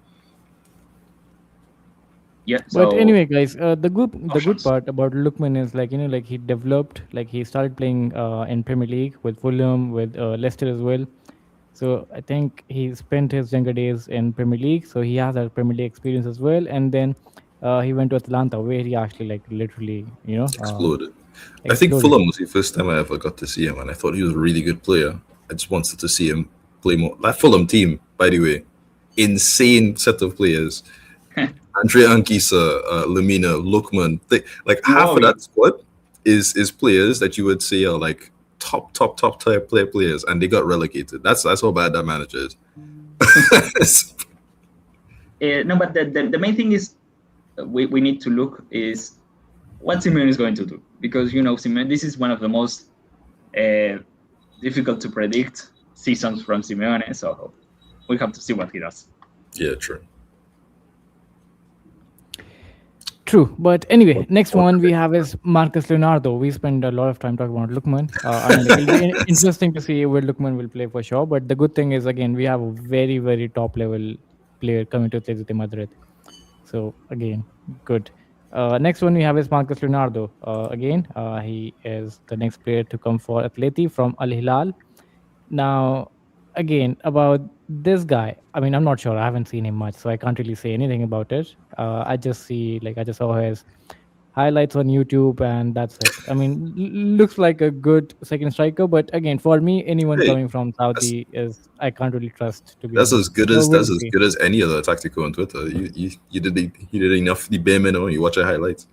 Yeah. But anyway, guys, the good part about Lookman is he developed, he started playing in Premier League with Fulham, with Leicester as well. So I think he spent his younger days in Premier League, so he has that Premier League experience as well. And then he went to Atlanta, where he actually literally exploded. I think Fulham was the first time I ever got to see him, and I thought he was a really good player. I just wanted to see him play more. That Fulham team, by the way, insane set of players. Andrea Ankisa, Lamina, Lookman, half of that squad is players that you would say are like top tier players, and they got relegated. That's how bad that manager is. No, but the main thing is we need to look is what Simeone is going to do, because Simeone, this is one of the most difficult to predict seasons from Simeone, so we have to see what he does. Yeah, true. True, but anyway, Or- next or one we today. have is Marcus Leonardo. We spend a lot of time talking about Lookman. I mean, like it'll be interesting to see where Lookman will play for sure. But the good thing is, again, we have a very, very top level player coming to Atletico Madrid. So again, good. Next one we have is Marcus Leonardo. Again, he is the next player to come for Atleti from Al Hilal. Now, again, about this guy, I mean, I'm not sure. I haven't seen him much, so I can't really say anything about it. I just saw his highlights on YouTube, and that's it. I mean, looks like a good second striker, but again, for me, anyone Hey, coming from that's Saudi is I can't really trust, to be that's honest. as good So as we'll that's as see. good as any other tactical on Twitter. You did enough the bare minimum. You watch your highlights.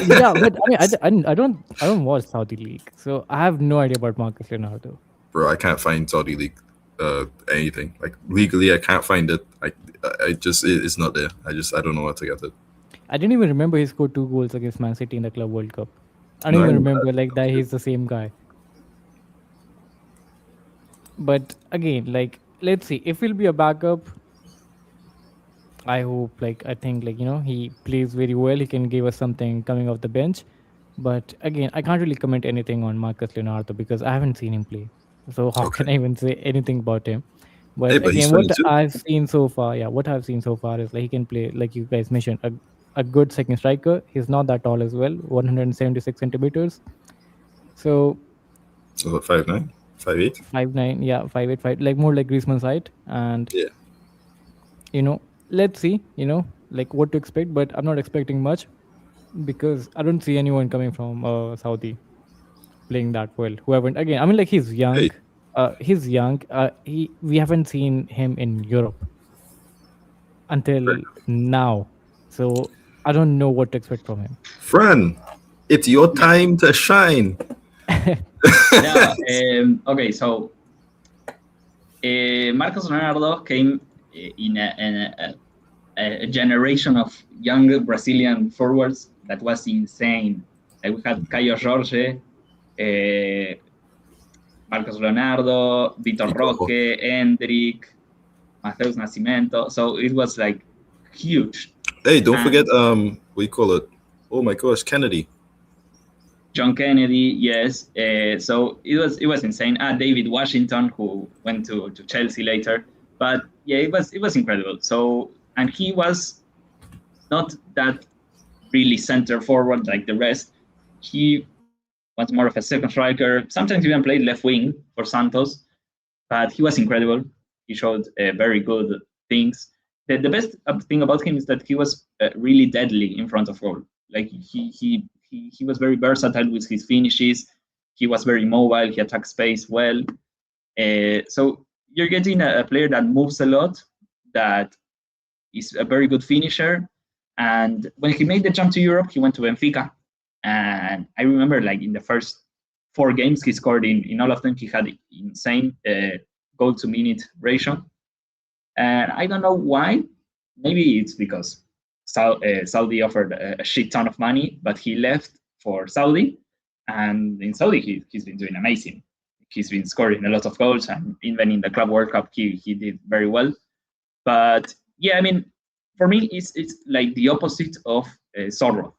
Yeah, but I mean, I don't watch Saudi league, so I have no idea about Marcus Leonardo. Bro, I can't find Saudi league anything. Like legally I can't find it. I just it's not there. I don't know how to get it. I didn't even remember he scored 2 goals against Man City in the Club World Cup. I don't No, I even remember remember that. like That was that good. he's the same guy. But again, like let's see if he'll be a backup. I hope, like, I think, like, he plays very well. He can give us something coming off the bench. But again, I can't really comment anything on Marcus Leonardo because I haven't seen him play. So how Okay. can I even say anything about him? Hey, But but he's again, what 22. I've seen so far, yeah, what I've seen so far is like he can play, like you guys mentioned, a good second striker. He's not that tall as well, 176 centimeters. So So what, 5'9", 5'8"? 5'9", yeah, 5'8", like more like Griezmann's height. And Yeah. let's see, like what to expect. But I'm not expecting much because I don't see anyone coming from Saudi playing that well. Whoever, again, I mean, like he's young. Hey, He's young. We haven't seen him in Europe until now, so I don't know what to expect from him. Fran, it's your Yeah. time to shine. No, okay, so Marcos Leonardo came in a generation of young Brazilian forwards that was insane. Like we had Caio Jorge, Marcos Leonardo, Vitor Vitor Roque, Roque. Hendrick, Mateus Nascimento. So it was like huge. Hey, don't And forget what you call it? Oh my gosh, Kennedy. John Kennedy, yes. So it was insane. David Washington, who went to Chelsea later. But yeah, it was incredible. So and he was not that really center forward like the rest. He was more of a second striker. Sometimes even played left wing for Santos, but he was incredible. He showed very good things. The best thing about him is that he was really deadly in front of goal. Like he was very versatile with his finishes. He was very mobile. He attacked space well. So you're getting a player that moves a lot, that is a very good finisher. And when he made the jump to Europe, he went to Benfica. And I remember, like, in the first 4 games he scored in all of them, he had insane goal to minute ratio. And I don't know why. Maybe it's because Saudi offered a shit ton of money, but he left for Saudi. And in Saudi, he's been doing amazing. He's been scoring a lot of goals, and even in the Club World Cup, he did very well. But yeah, I mean, for me, it's like the opposite of Sorloth.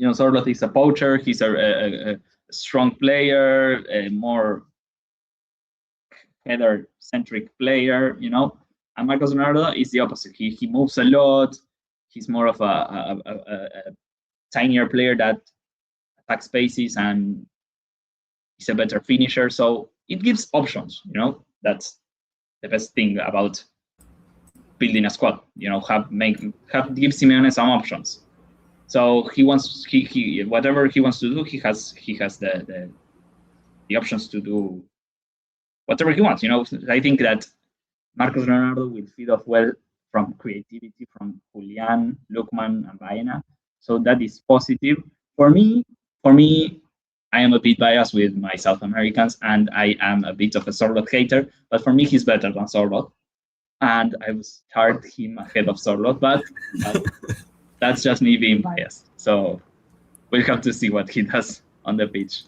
Sorloth is a poacher. He's a strong player, a more header-centric player. And Marcos Leonardo is the opposite. He moves a lot. He's more of a tinier player that attacks spaces and is a better finisher. So it gives options. That's the best thing about building a squad. Give Simeone some options. So he wants he whatever he wants to do, he has the options to do whatever he wants. I think that Marcos Leonardo will feed off well from creativity from Julian, Lookman, and Baena. So that is positive for me. I am a bit biased with my South Americans, and I am a bit of a Sorloth hater. But for me, he's better than Sorloth, and I would start him ahead of Sorloth. But that's just me being biased. So we'll have to see what he does on the pitch.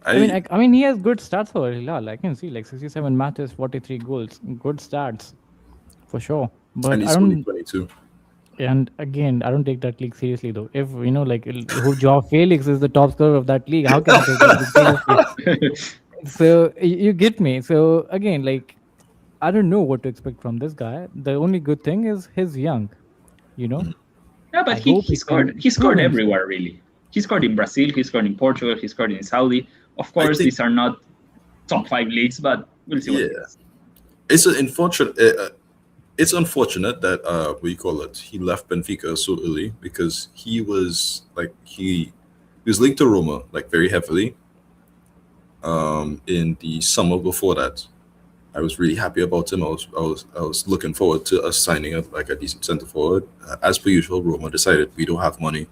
I mean, he has good stats for Hilal. I can see like 67 matches, 43 goals. Good stats for sure. And But I he's only don't. 22. And again, I don't take that league seriously though. If like who Joao Felix is the top scorer of that league, how can I take that league seriously? So you get me. So again, like I don't know what to expect from this guy. The only good thing is he's young. You know, Yeah, but I he, hope he he can scored he prove scored himself. everywhere really. He scored in Brazil, he scored in Portugal, he scored in Saudi. Of I course, think, these are not top five leagues, but we'll see what he yeah, does. it's an unfortunate. It's unfortunate that what you call it. He left Benfica so early because he was linked to Roma like very heavily. In the summer before that, I was really happy about him. I was looking forward to us signing a decent centre forward. As per usual, Roma decided we don't have money.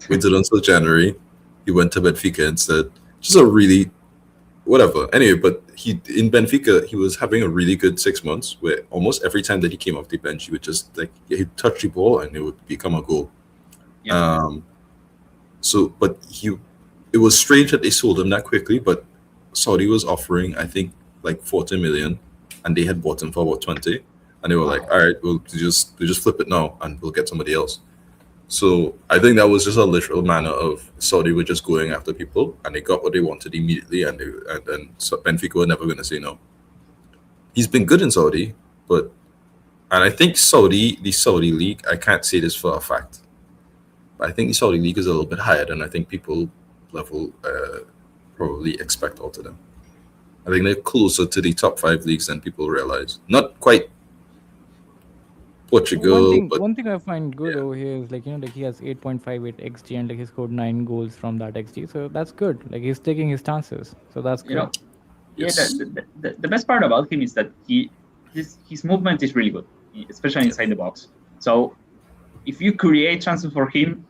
Waited until January. He went to Benfica instead. Just a really whatever. Anyway, but he in Benfica he was having a really good 6 months where almost every time that he came off the bench, he would just he'd touch the ball and it would become a goal. Yeah. Um, but it was strange that they sold him that quickly. But Saudi was offering I think like 40 million, and they had bought him for about 20, and they were like, Wow. all right, we'll just flip it now and we'll get somebody else. So I think that was just a literal manner of Saudi were just going after people, and they got what they wanted immediately, and then Benfica were never going to say no. He's been good in Saudi, but and I think the Saudi league, I can't say this for a fact, but I think the Saudi league is a little bit higher than I think people level probably expect out of them. I think they're closer to the top five leagues than people realize. Not quite One Portugal, thing, but one thing I find good yeah, over here is like like he has 8.58 xG and like he scored 9 goals from that xG, so that's good. Like he's taking his chances, so that's You good. know, yeah, yes, the best part about him is that his movement is really good, especially yeah. inside the box. So if you create chances for him,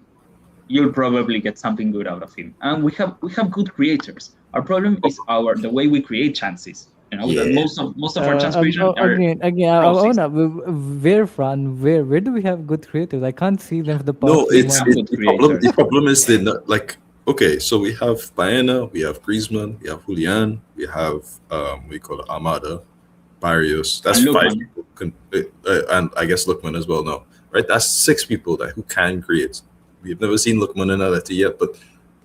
you'll probably get something good out of him. And we have good creators. Our problem is the way we create chances. You know that Yeah. most of our chance creation are Again, I crosses. wanna where Fran, where do we have good creators? I can't see them for the No, past few We it's have months. it, good the problem. The creators. problem is they're not like okay. So we have Baena, we have Griezmann, we have Julian, we have we call it Armada, Barrios. That's And five Lookman, people, and I guess Lookman as well now. Right, that's six people that who can create. We've never seen Lookman in Atleti yet, but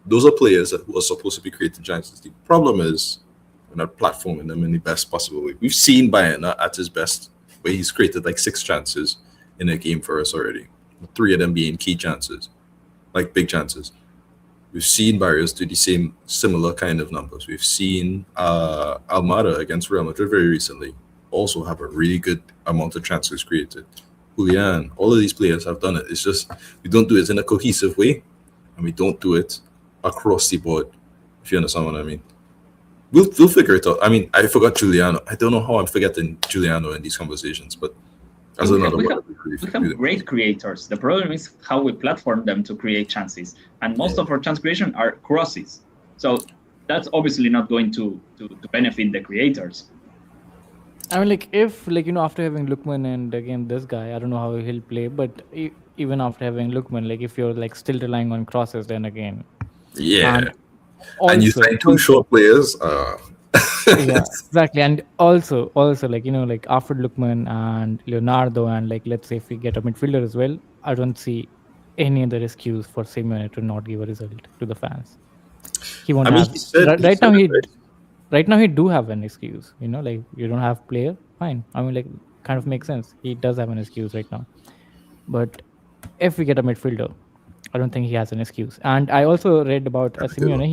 those are players who are supposed to be creating chances. The problem is we're not platforming them in the best possible way. We've seen Baena at his best, where he's created like six chances in a game for us already. Three of them being key chances, like big chances. We've seen Barrios do the same similar kind of numbers. We've seen Almada against Real Madrid very recently also have a really good amount of chances created. Julian, all of these players have done it. It's just we don't do it in a cohesive way, and we don't do it across the board. If you understand what I mean, we'll figure it out. I mean, I forgot Giuliano. I don't know how I'm forgetting Giuliano in these conversations, but yeah, that's we have another we one have that we really, we have really great creators. The problem is how we platform them to create chances, and most yeah. of our chance creation are crosses. So that's obviously not going to benefit the creators. I mean, like if after having Lookman and again this guy, I don't know how he'll play, but even after having Lookman, like if you're like still relying on crosses, then again, Yeah, and and you also sign two short players. yeah, exactly, and also like like after Lookman and Leonardo, and like let's say if we get a midfielder as well, I don't see any other excuse for Simeone to not give a result to the fans. He won't I mean, have he right said now. it right. Right now he do have an excuse. Like you don't have player, fine. I mean, like kind of makes sense. He does have an excuse right now, but if we get a midfielder, I don't think he has an excuse. And I also read about I think Simeone.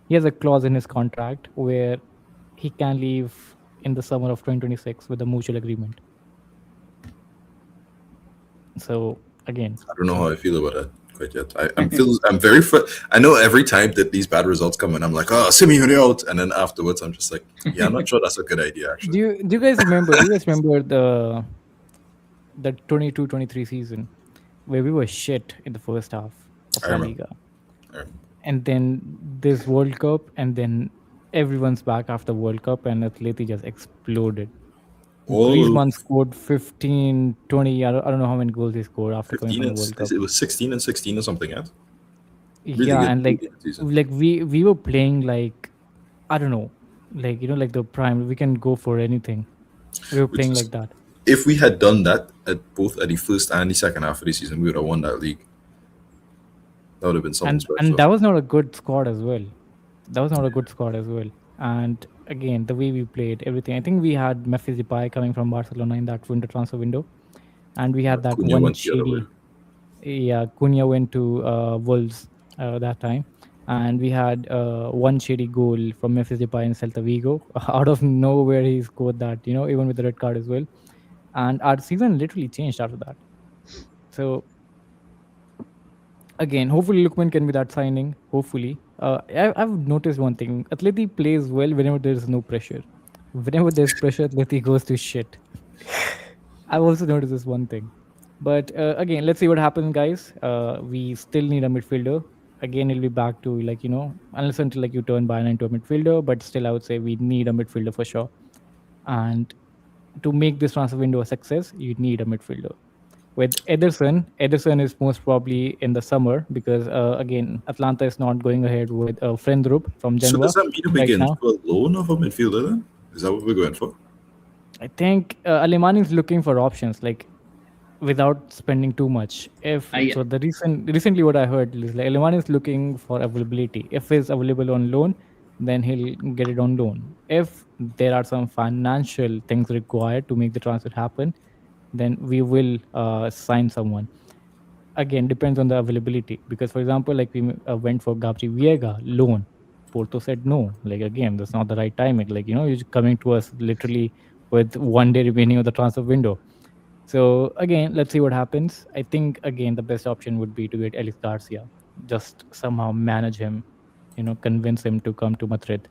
He has a clause in his contract where he can leave in the summer of 2026 with a mutual agreement. So again, I don't know how I feel about that quite yet. I'm very I know every time that these bad results come in, I'm like, oh, Simeone out, and then afterwards, I'm just like, yeah, I'm not sure that's a good idea actually. do you guys remember? Do you guys remember the 22-23 season where we were shit in the first half of I La remember. Liga, I remember. and then this World Cup, and then everyone's back after World Cup, and Atleti just exploded. All Griezmann scored 15, 20. I don't know how many goals he scored after coming 15 from the and World Cup. it was 16 and 16 or something else. Yeah, and Really like good season. like we were playing like I don't know, like like the prime. We can go for anything. We were Which playing is like that. if we had done that both at the first and the second half of the season, we would have won that league. That would have been something And special. that was not a good squad as well. That was not a good squad as well. And again, the way we played, everything. I think we had Memphis Depay coming from Barcelona in that winter transfer window, and we had that Cunha one went the other way. shady. Yeah, Cunha went to Wolves that time, and we had one shady goal from Memphis Depay in Celta Vigo. Out of nowhere, he scored that. Even with the red card as well, and our season literally changed after that. So again, hopefully Lookman can be that signing. Hopefully, I've noticed one thing: Atleti plays well whenever there is no pressure. Whenever there's pressure, Atleti goes to shit. I've also noticed this one thing. But again, let's see what happens, guys. We still need a midfielder. Again, it'll be back to unless until you turn Bayern into a midfielder. But still, I would say we need a midfielder for sure. And to make this transfer window a success, you need a midfielder. With Ederson is most probably in the summer because again, Atlanta is not going ahead with Frendrup from So Genoa does that mean we right begin now. for a loan of a midfielder then? Is that what we're going for? I think Alemani is looking for options without spending too much. If so, the recently what I heard is Alemani is looking for availability. If it's available on loan, then he'll get it on loan. If there are some financial things required to make the transfer happen, then we will sign someone. Again, depends on the availability. Because for example, we went for Gabri Viega loan. Porto said no. Again, that's not the right timing. You're coming to us literally with 1 day remaining of the transfer window. So again, let's see what happens. I think again the best option would be to get Ellis Garcia. Just somehow manage him, convince him to come to Madrid.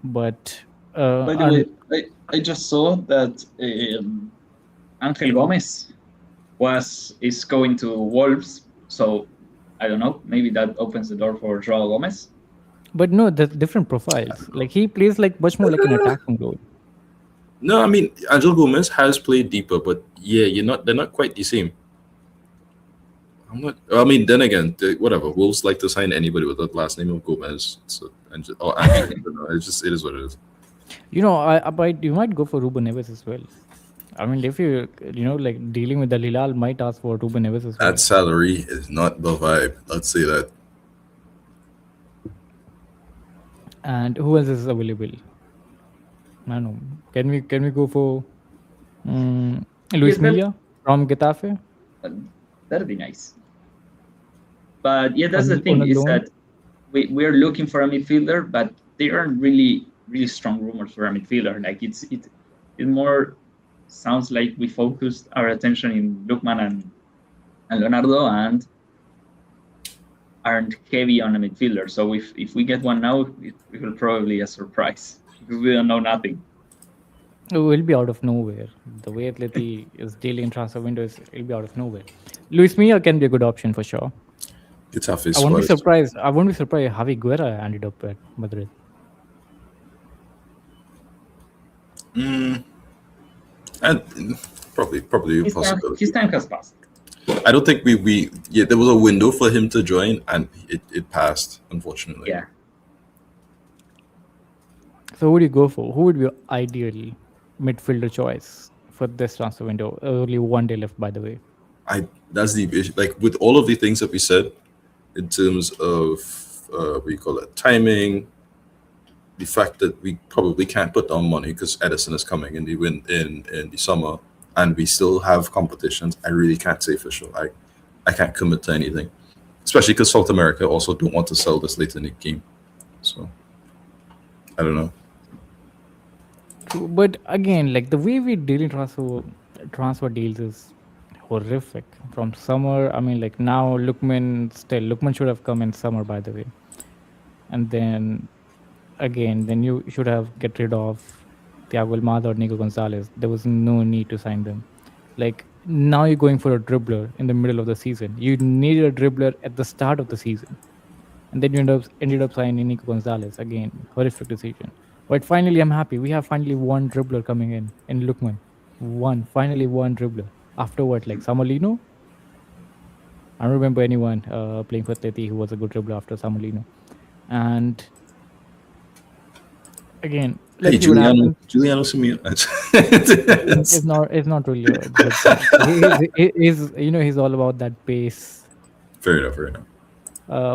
But By the way, I just saw that Angel Gomez is going to Wolves. So I don't know. Maybe that opens the door for Joao Gomez. But no, there's different profiles. He plays much more like an attacking role. No, I mean Angel Gomez has played deeper, but yeah, they're not quite the same. I mean, then again, whatever. Wolves like to sign anybody with the last name of Gomez. So Angel, it is what it is. You might go for Ruben Neves as well. I mean, if you dealing with the Lilal, might ask for Ruben Neves as well. That salary is not the vibe. Let's say that. And who else is available? I don't know. Can we go for Luis Milla from Getafe? That'd be nice. But yeah, that's the thing is that we're looking for a midfielder, but there aren't really strong rumors for a midfielder. It more sounds like we focused our attention in Lookman and Leonardo and aren't heavy on a midfielder. So if we get one now, it will probably be a surprise because we don't know nothing. It will be out of nowhere. The way Atleti is dealing in transfer windows, it'll be out of nowhere. Luis Milla can be a good option for sure. I won't be surprised. Javi Guerra ended up at Madrid. And probably a possibility. His time has passed. I don't think there was a window for him to join and it passed, unfortunately. Yeah. So who do you go for? Who would be your ideal midfielder choice for this transfer window? Only 1 day left, by the way. That's the issue. With all of the things that we said in terms of timing, the fact that we probably can't put down money because Edison is coming in the summer, and we still have competitions. I really can't say for sure. I can't commit to anything, especially because South America also don't want to sell this late in the game. So I don't know. But again, the way we deal in transfer deals is horrific. From summer, I mean, now Lookman should have come in summer, by the way. And then then you should have get rid of Thiago Almada or Nico Gonzalez. There was no need to sign them. Now you're going for a dribbler in the middle of the season. You needed a dribbler at the start of the season. And then you ended up signing Nico Gonzalez. Again, horrific decision. But finally, I'm happy. We have finally one dribbler coming in Lookman. Finally one dribbler. After what, Samalino? I don't remember anyone playing for Atleti who was a good dribbler after Samalino. And again, Hey, let's see what happens. Giuliano Simeone. Is not really a good coach. He's all about that pace. Fair enough, fair enough.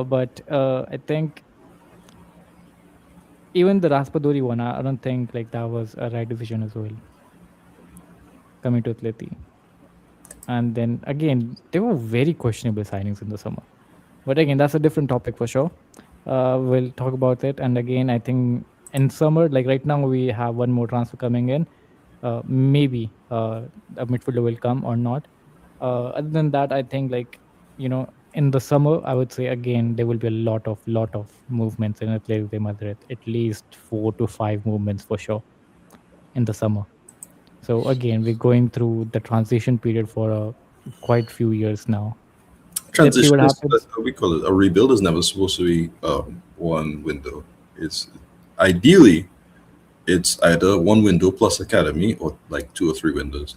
But I think even the Raspadori one, I don't think like that was a right decision as well. Coming to Atleti, and then again they were very questionable signings in the summer. But again, that's a different topic for sure. We'll talk about it. And again, I think in summer, like right now, we have one more transfer coming in. Maybe a midfielder will come or not. Other than that, I think like in the summer, I would say again there will be a lot of movements in Atletico de Madrid. At least 4 to 5 movements for sure in the summer. So again, we're going through the transition period for quite few years now. Let's see Transition what is happens. we call it a rebuild is never supposed to be one window. It's ideally it's either one window plus academy or like 2 or 3 windows.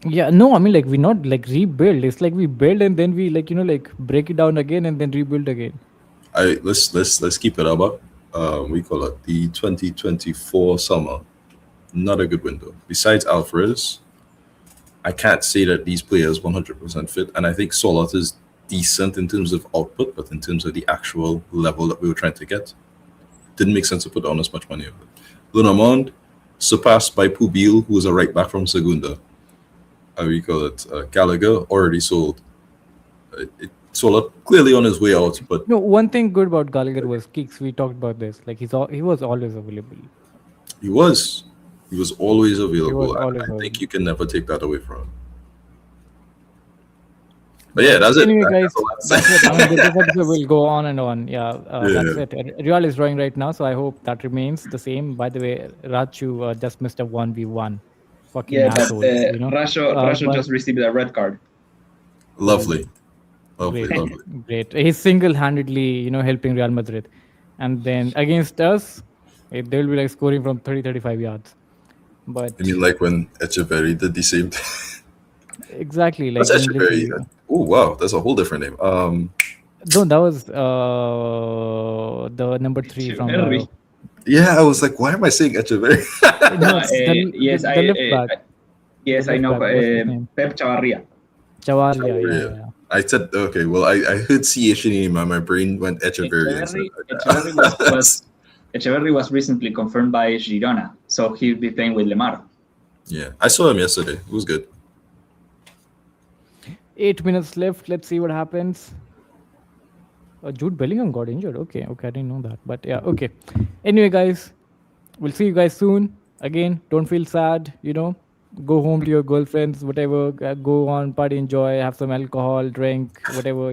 Yeah, no, I mean like we not like rebuild. It's like we build and then we like like break it down again and then rebuild again. Let's keep it up. We call it the 2024 summer. Not a good window. Besides Alvarez, I can't say that these players 100% fit, and I think Solat is decent in terms of output, but in terms of the actual level that we were trying to get, didn't make sense to put on as much money on it. Lunamond, surpassed by Pubil, who was a right back from Segunda. We call it Gallagher, already sold. Solat clearly on his way out, but No, one thing good about Gallagher was kicks. We talked about this. Like he was always available. he was always He was available, and always I think available. you can never take that away from him. But yeah, that's it. Anyway, guys, That's all I have to that's it. I mean, this say. episode will go on and on. Yeah, that's Yeah. it. Real is drawing right now, so I hope that remains the same. By the way, Rachu just missed a 1v1. Fucking Yeah, but assholes, Rasho But just received a red card. Lovely. great, Lovely. great. He's single-handedly, helping Real Madrid, and then against us, they'll be like scoring from 30-35 yards. But I mean, like when Echeverry did the same thing. exactly, like That's when Echeverry. literally, Oh, wow. That's a whole different name. no, that was the number 3 from Echeverry. Yeah, I was like, why am I saying Echeverry? no, it's Yes, the left back. yes, The I left know. back. What's his name? Pep Chavarria. Chavarria. Yeah, Yeah. yeah. I said, okay, well, I heard CH in my brain went Echeverry. Echeverry was recently confirmed by Girona, so he'll be playing with Lemar. Yeah, I saw him yesterday. It was good. 8 minutes left. Let's see what happens. Jude Bellingham got injured. Okay, I didn't know that. But yeah, okay. Anyway, guys, we'll see you guys soon. Again, don't feel sad. Go home to your girlfriends, whatever. Go on, party, enjoy, have some alcohol, drink, whatever.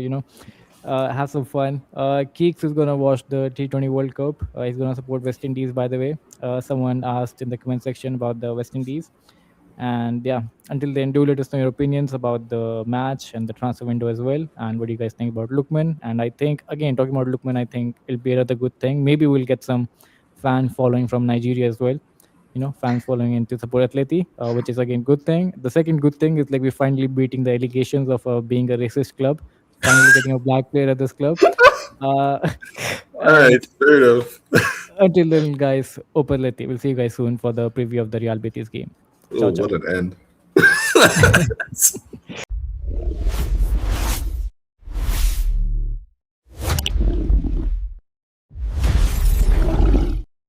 Have some fun. Keeks is gonna watch the T20 World Cup. He's gonna support West Indies, by the way. Someone asked in the comment section about the West Indies. And yeah, until then, do let us know your opinions about the match and the transfer window as well. And what do you guys think about Lookman? And I think, again, talking about Lookman, I think it'll be another good thing. Maybe we'll get some fan following from Nigeria as well. Fans following in to support Atleti, which is again good thing. The second good thing is like we're finally beating the allegations of being a racist club. Finally getting a black player at this club. All And right, fair enough. until then, guys, Open Atleti. We'll see you guys soon for the preview of the Real Betis game. Ciao, Oh, ciao. what an end.